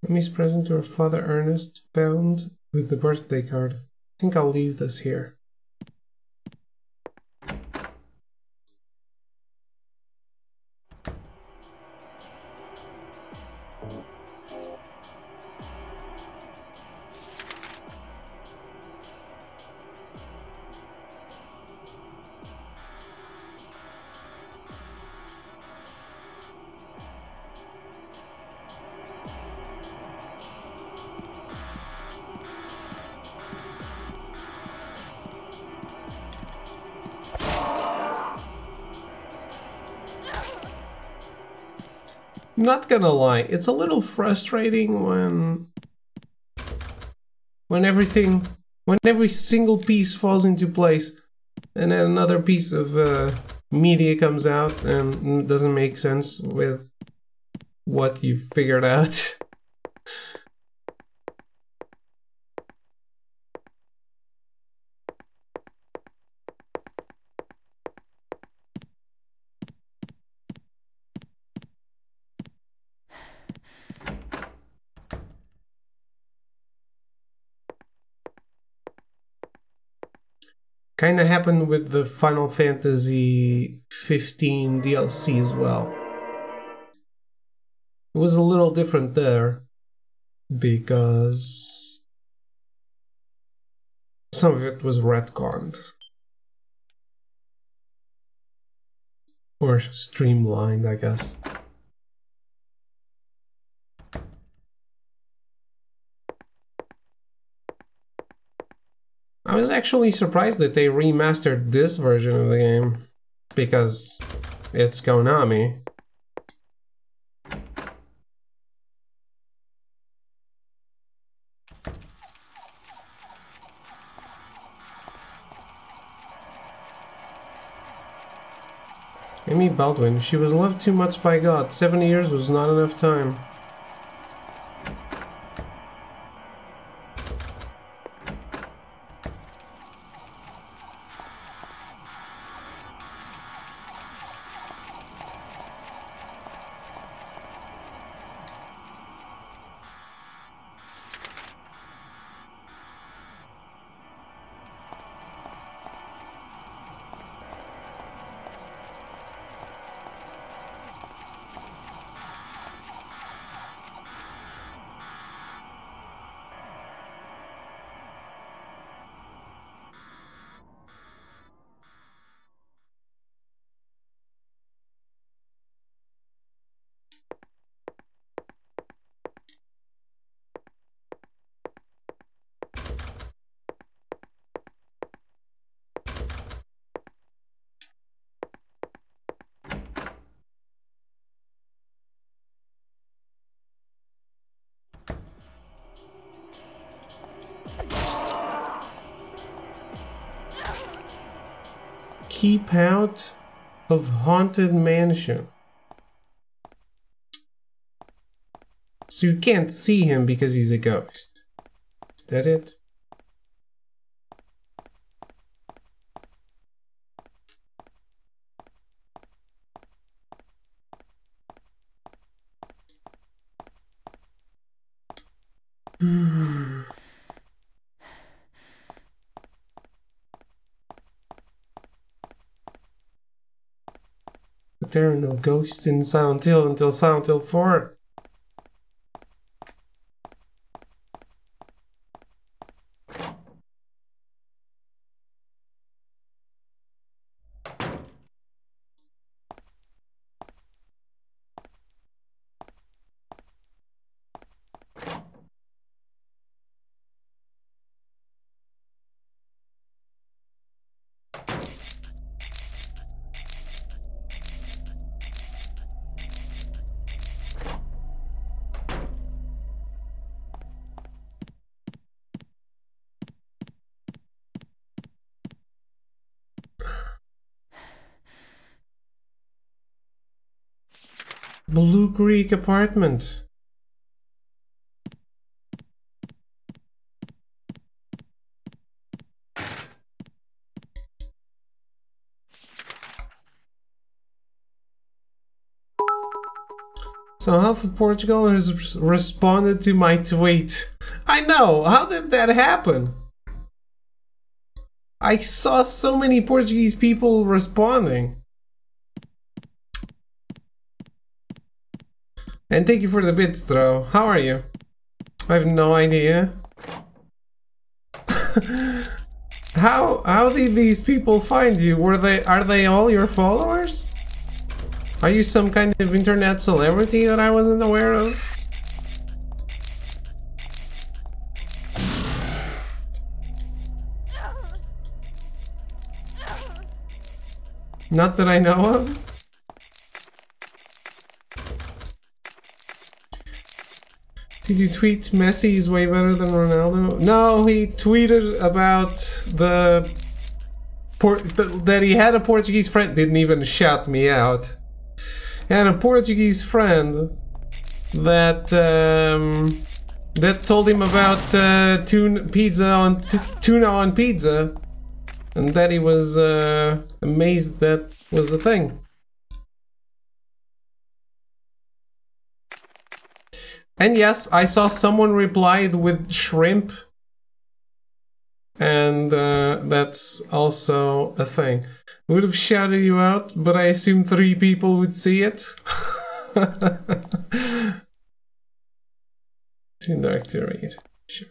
Amy's present to her father Ernest, found with the birthday card. I think I'll leave this here. not gonna lie, it's a little frustrating when every single piece falls into place and then another piece of media comes out and doesn't make sense with what you figured out. Kinda happened with the Final Fantasy 15 DLC as well. It was a little different there because some of it was retconned or streamlined, I guess. I was actually surprised that they remastered this version of the game because it's Konami. Amy Baldwin, she was loved too much by God. 70 years was not enough time. Keep out of Haunted Mansion. So you can't see him because he's a ghost. Is that it? But there are no ghosts in Silent Hill until Silent Hill 4. Blue Creek apartment. So half of Portugal has responded to my tweet. I know, how did that happen? I saw so many Portuguese people responding. And thank you for the bits, Throw. How are you? I have no idea. How did these people find you? Are they all your followers? Are you some kind of internet celebrity that I wasn't aware of? Not that I know of. Did you tweet Messi is way better than Ronaldo? No, he tweeted about that he had a Portuguese friend. Didn't even shout me out. And a Portuguese friend that that told him about tuna on pizza, and that he was amazed that was a thing. And yes, I saw someone replied with shrimp, and that's also a thing. I would have shouted you out, but I assume 3 people would see it. Too dark to read. Sure.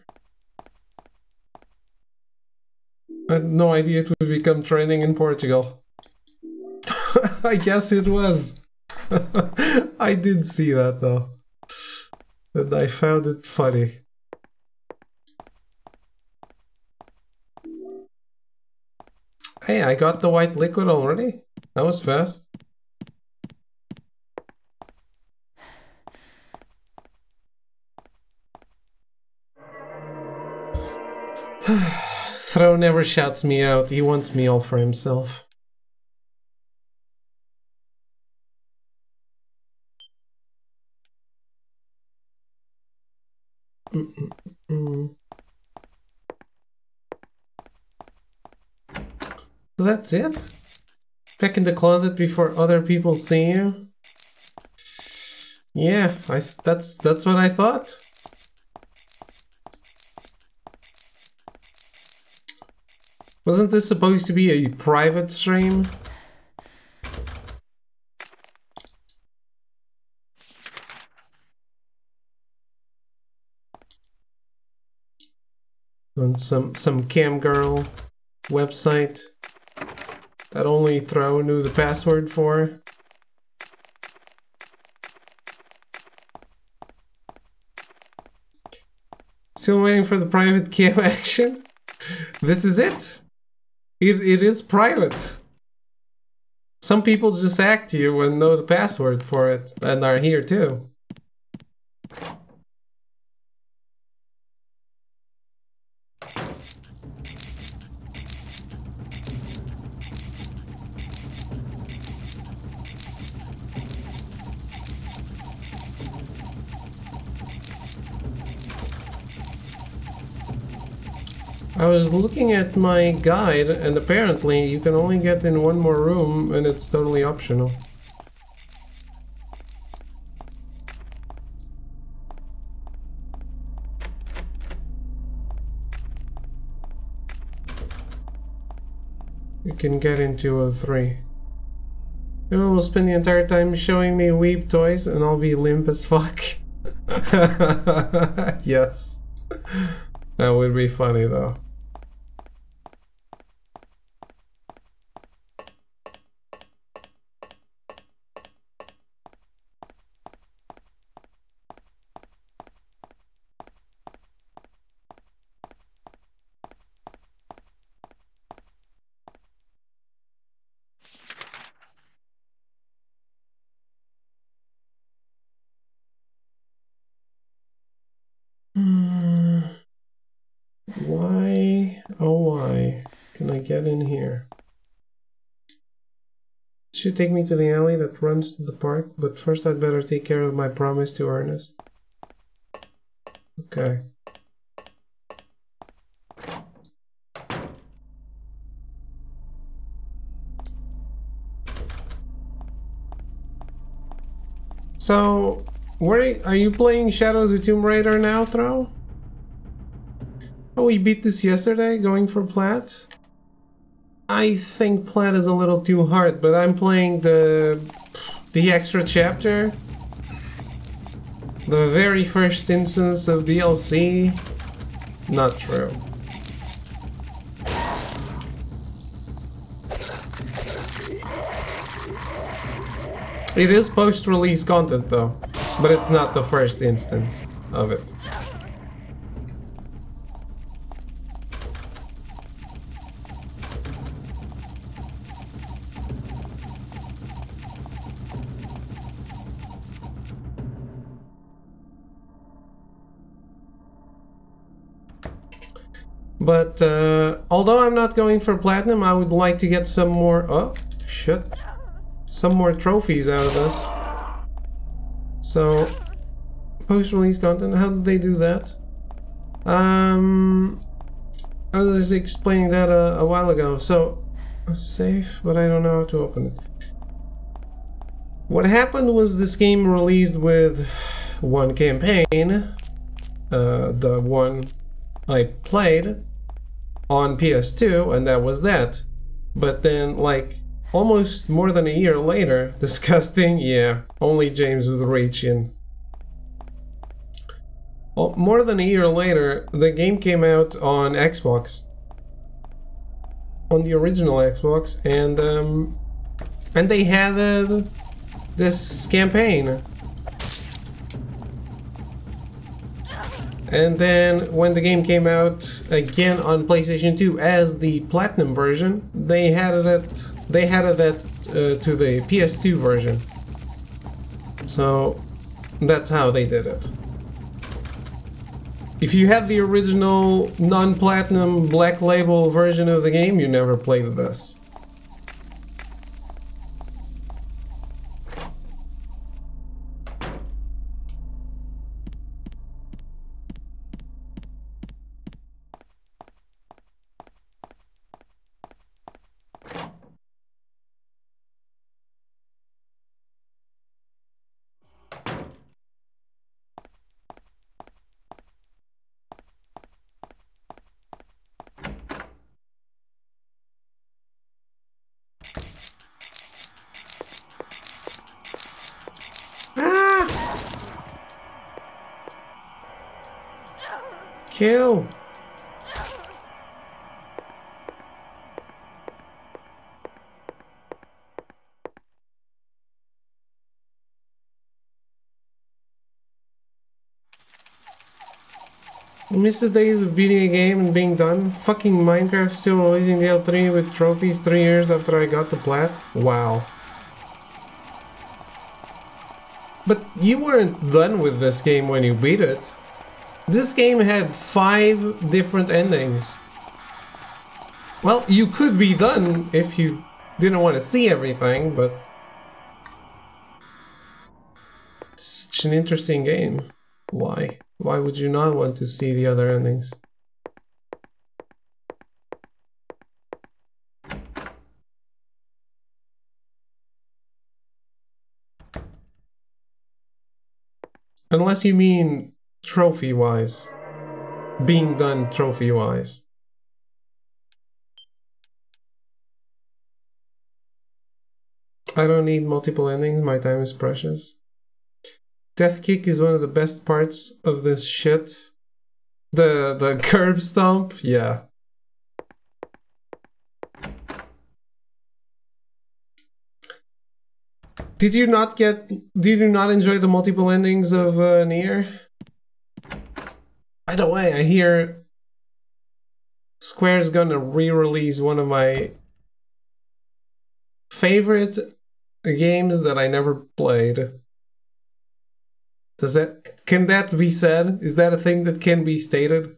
I had no idea it would become trending in Portugal. I guess it was. I did see that though. And I found it funny. Hey, I got the white liquid already? That was fast. Throw never shouts me out. He wants me all for himself. That's it? Back in the closet before other people see you? Yeah, that's what I thought. Wasn't this supposed to be a private stream? On some cam girl website that only Throw knew the password for. Still waiting for the private cam action? This is it. It is private. Some people just hack you and know the password for it and are here too. I was looking at my guide, and apparently you can only get in one more room, and it's totally optional. You can get in 203. Everyone will spend the entire time showing me weeb toys, and I'll be limp as fuck. Yes. That would be funny though. Why, oh why, can I get in here? It should take me to the alley that runs to the park, but first I'd better take care of my promise to Ernest. Okay. So, where are you playing Shadow of the Tomb Raider now, Throw? Oh, we beat this yesterday, going for Plat. I think Plat is a little too hard, but I'm playing the extra chapter. The very first instance of DLC. Not true. It is post-release content though, but it's not the first instance of it. But although I'm not going for platinum, I would like to get some more... Oh, shit. Some more trophies out of this. So, post-release content, how did they do that? I was just explaining that a while ago. So, safe, but I don't know how to open it. What happened was this game released with one campaign, the one I played on PS2, and that was that. But then, like, almost more than a year later, disgusting, yeah, only James would reach in. More than a year later, the game came out on Xbox, on the original Xbox, and they had this campaign. And then when the game came out again on PlayStation 2 as the Platinum version, they added it to the PS2 version. So that's how they did it. If you have the original non-platinum black label version of the game, you never played this. Kill! I miss the days of beating a game and being done. Fucking Minecraft still releasing DL3 with trophies 3 years after I got the plat. Wow. But you weren't done with this game when you beat it. This game had 5 different endings. Well, you could be done if you didn't want to see everything, but... it's such an interesting game. Why? Why would you not want to see the other endings? Unless you mean trophy-wise. Being done trophy-wise. I don't need multiple endings, my time is precious. Death kick is one of the best parts of this shit. The curb stomp, yeah. Did you not enjoy the multiple endings of Nier? By the way, I hear Square's gonna re-release one of my favorite games that I never played. Can that be said? Is that a thing that can be stated?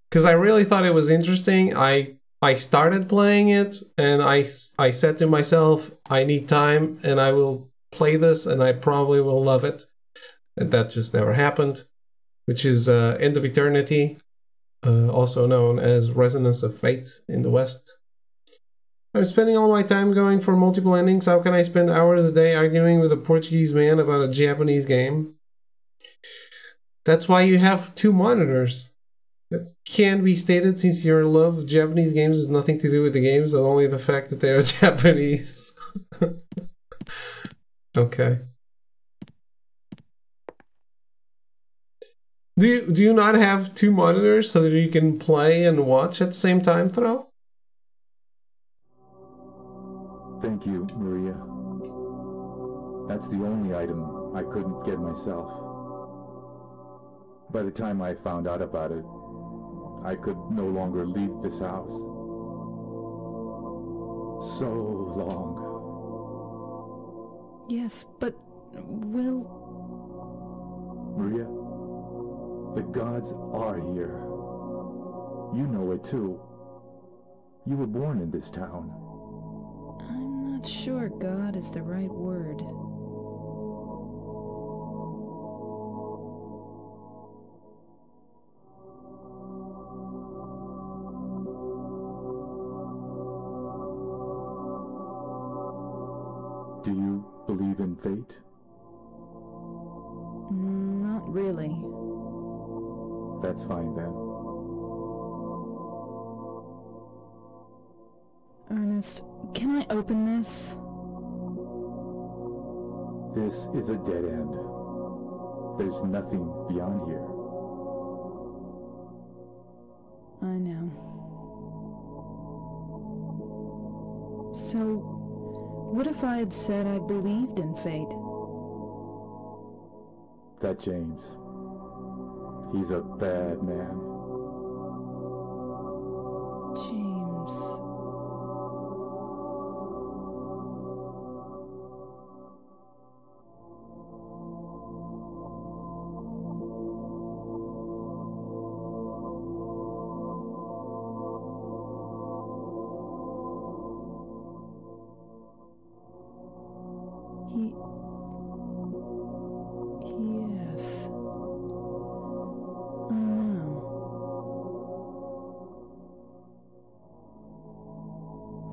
Because I really thought it was interesting. I started playing it and I said to myself, I need time and I will play this and I probably will love it. And that just never happened. Which is End of Eternity, also known as Resonance of Fate in the West. I'm spending all my time going for multiple endings. How can I spend hours a day arguing with a Portuguese man about a Japanese game? That's why you have 2 monitors. That can be stated since your love of Japanese games has nothing to do with the games and only the fact that they are Japanese. Okay. Do you not have 2 monitors so that you can play and watch at the same time, Thro? Thank you, Maria. That's the only item I couldn't get myself. By the time I found out about it, I could no longer leave this house. So long. Yes, but Will... Maria, the gods are here. You know it too. You were born in this town. I'm not sure God is the right word. Do you believe in fate? Not really. That's fine then. Ernest, can I open this? This is a dead end. There's nothing beyond here. I know. So, what if I had said I believed in fate? That James. He's a bad man. James. Yes. I know.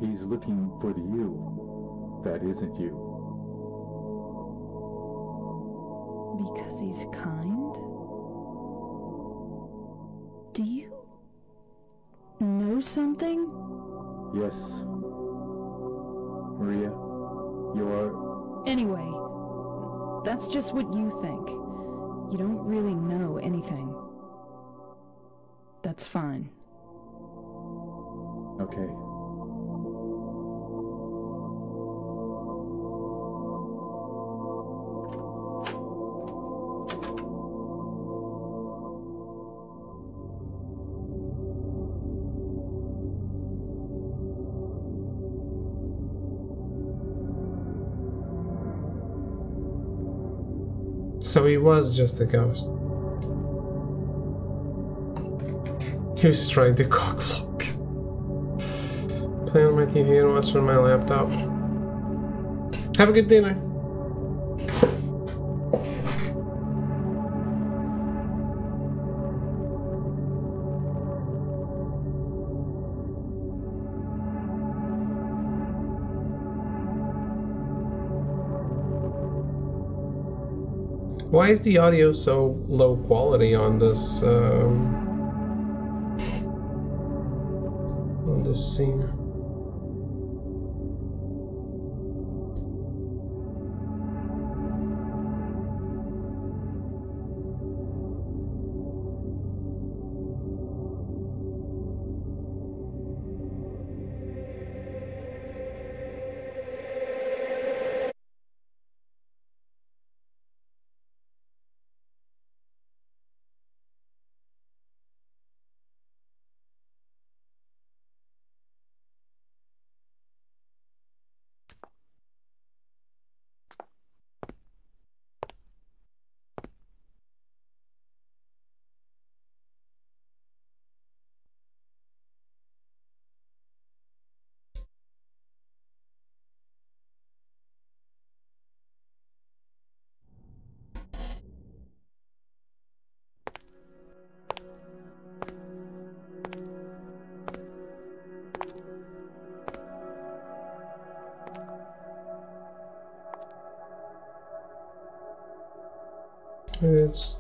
He's looking for the you that isn't you. Because he's kind? Do you know something? Yes. Maria, you're... Anyway, that's just what you think. You don't really know anything. That's fine. Okay. So he was just a ghost. He was trying to cockblock. Play on my TV and watch on my laptop. Have a good dinner. Why is the audio so low quality on this scene?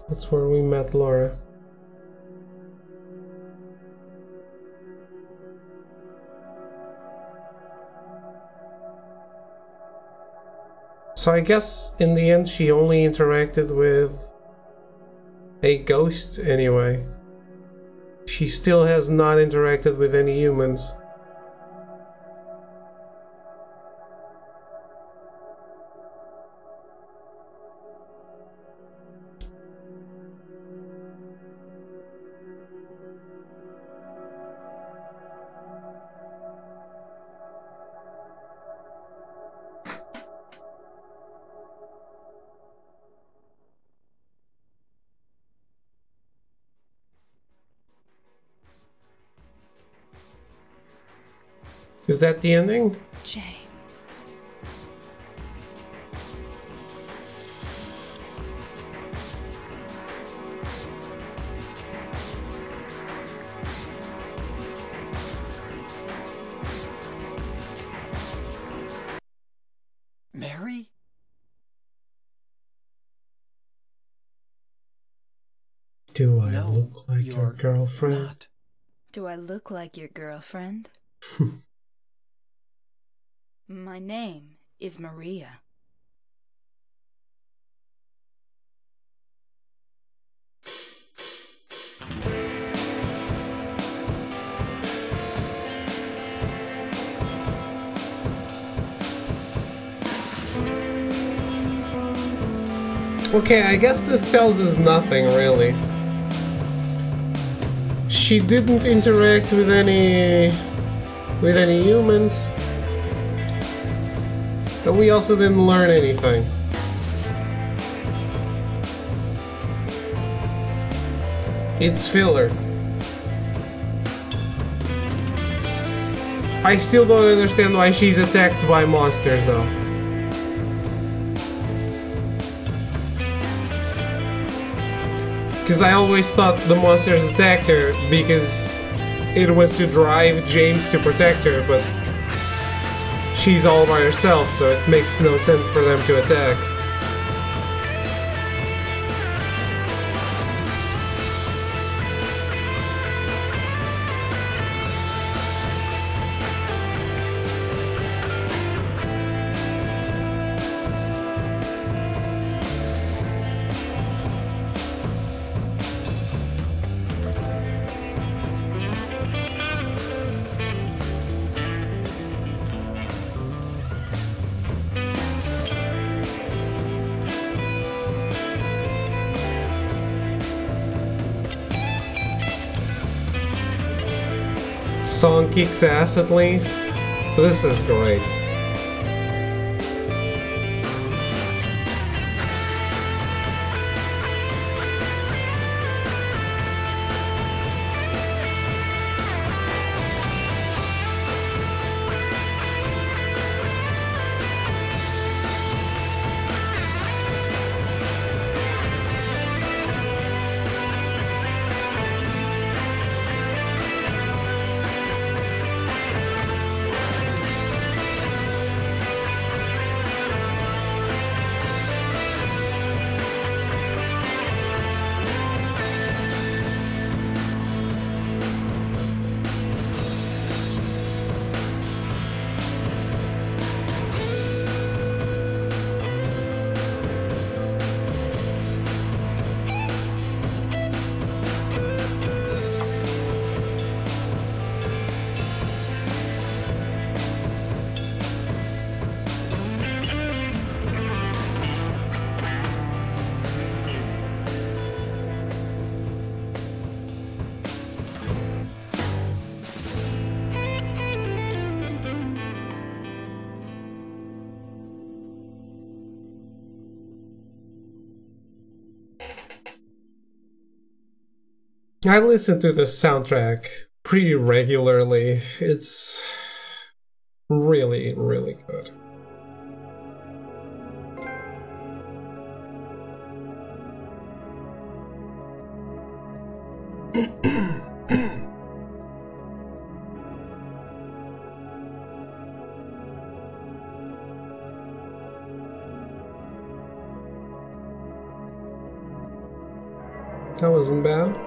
That's where we met Laura. So I guess in the end she only interacted with a ghost anyway. She still has not interacted with any humans. Is that the ending? James. Mary? Do I No, look like your you're girlfriend? not. Do I look like your girlfriend? My name is Maria. Okay, I guess this tells us nothing really. She didn't interact with any humans, but we also didn't learn anything. It's filler. I still don't understand why she's attacked by monsters though. Because I always thought the monsters attacked her because it was to drive James to protect her, but she's all by herself, so it makes no sense for them to attack. Song kicks ass at least. This is great. I listen to the soundtrack pretty regularly. It's really, really good. That wasn't bad.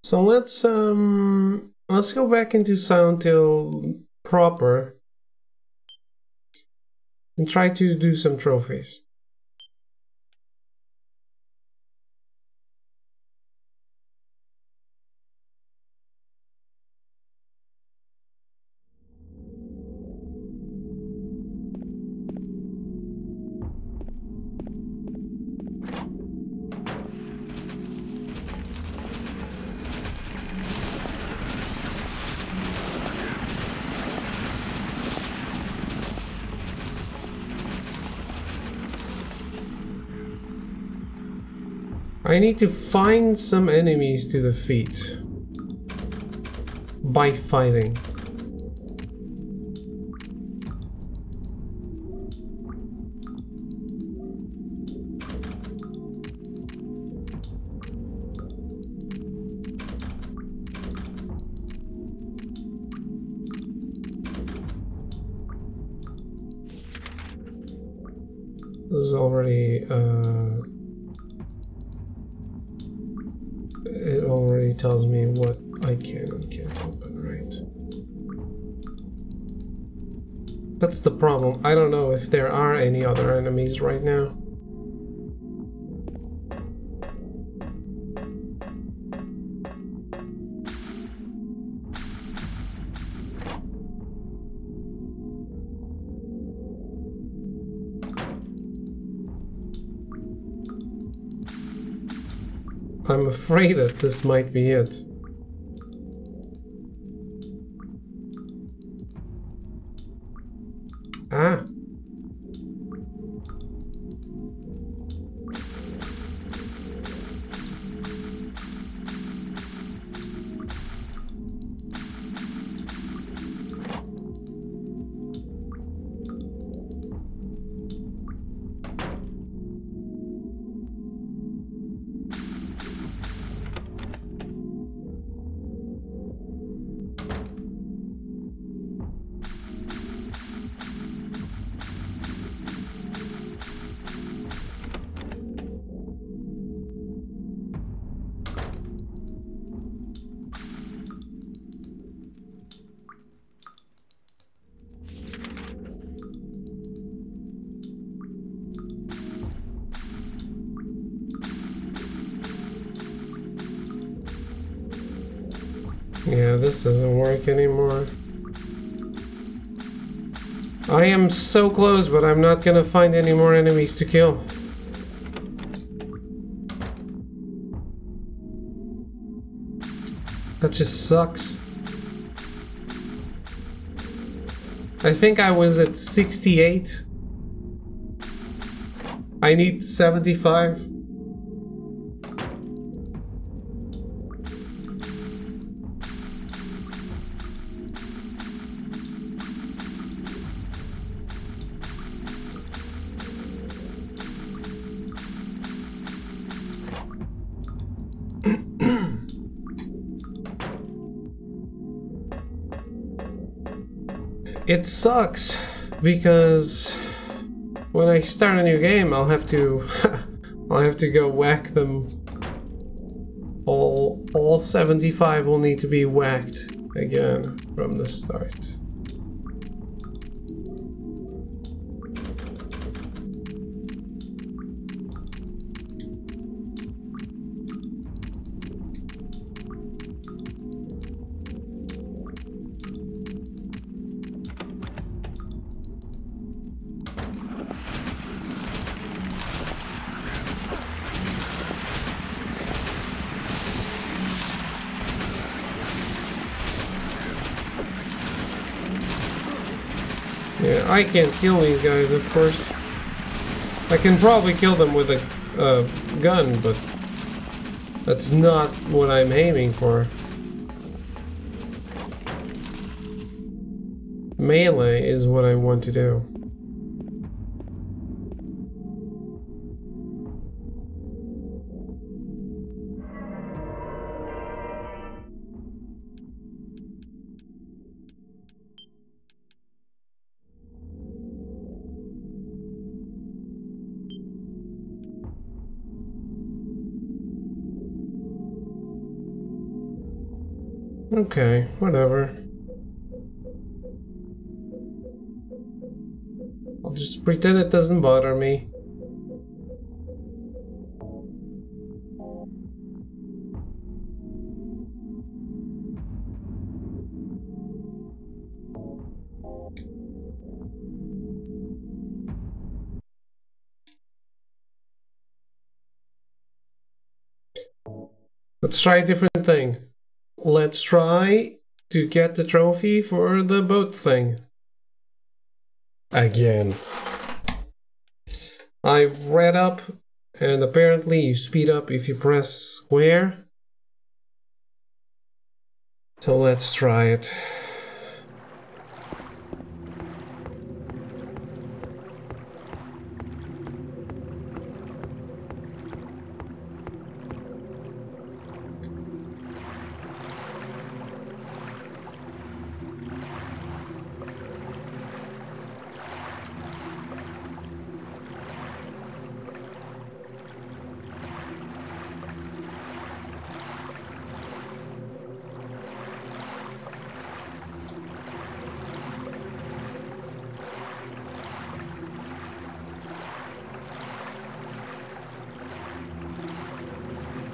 So let's go back into Silent Hill proper and try to do some trophies. I need to find some enemies to defeat by fighting. This is already it already tells me what I can and can't open, right? That's the problem. I don't know if there are any other enemies right now. I'm afraid that this might be it. Ah. Yeah, this doesn't work anymore. I am so close, but I'm not gonna find any more enemies to kill. That just sucks. I think I was at 68. I need 75. It sucks because when I start a new game, I'll have to go whack them. All 75 will need to be whacked again from the start. Yeah, I can't kill these guys, of course. I can probably kill them with a gun, but that's not what I'm aiming for. Melee is what I want to do. Okay, whatever. I'll just pretend it doesn't bother me. Let's try a different thing. Let's try to get the trophy for the boat thing. Again. I read up and apparently you speed up if you press square. So let's try it.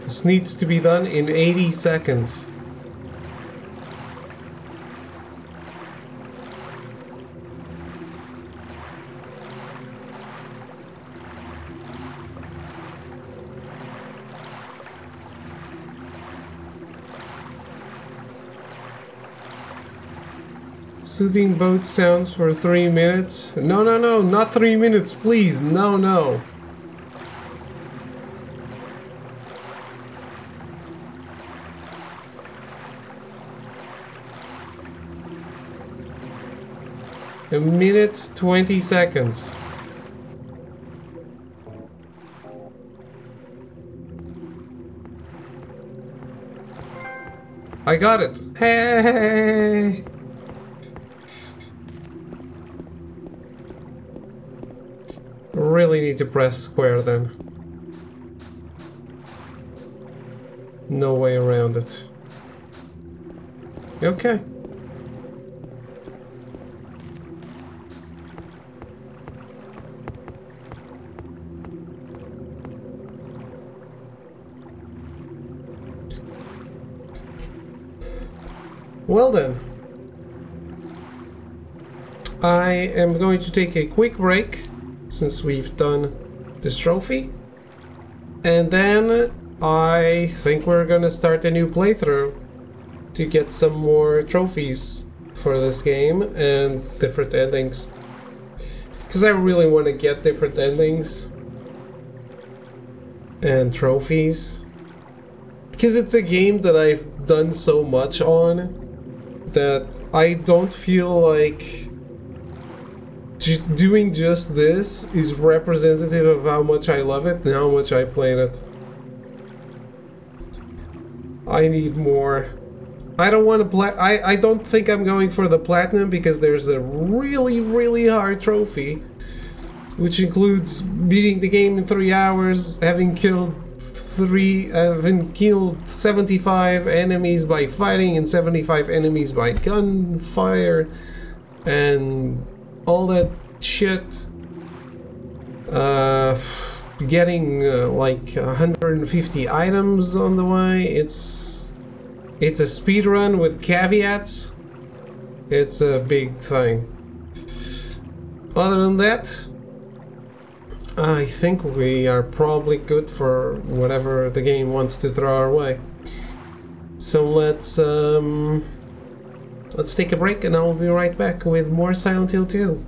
This needs to be done in 80 seconds. Soothing boat sounds for 3 minutes. No, no, no, not 3 minutes, please. No, no. A minute, 20 seconds. I got it. Hey! Really need to press square then. No way around it. Okay. Well then, I am going to take a quick break since we've done this trophy, and then I think we're gonna start a new playthrough to get some more trophies for this game and different endings, because I really want to get different endings and trophies, because it's a game that I've done so much on that I don't feel like doing just this is representative of how much I love it and how much I played it. I need more. I don't want to I don't think I'm going for the platinum, because there's a really hard trophy which includes beating the game in 3 hours, having killed 75 enemies by fighting and 75 enemies by gunfire and all that shit. Getting like 150 items on the way. It's a speed run with caveats. It's a big thing. Other than that, I think we are probably good for whatever the game wants to throw our way. So let's take a break, and I'll be right back with more Silent Hill 2.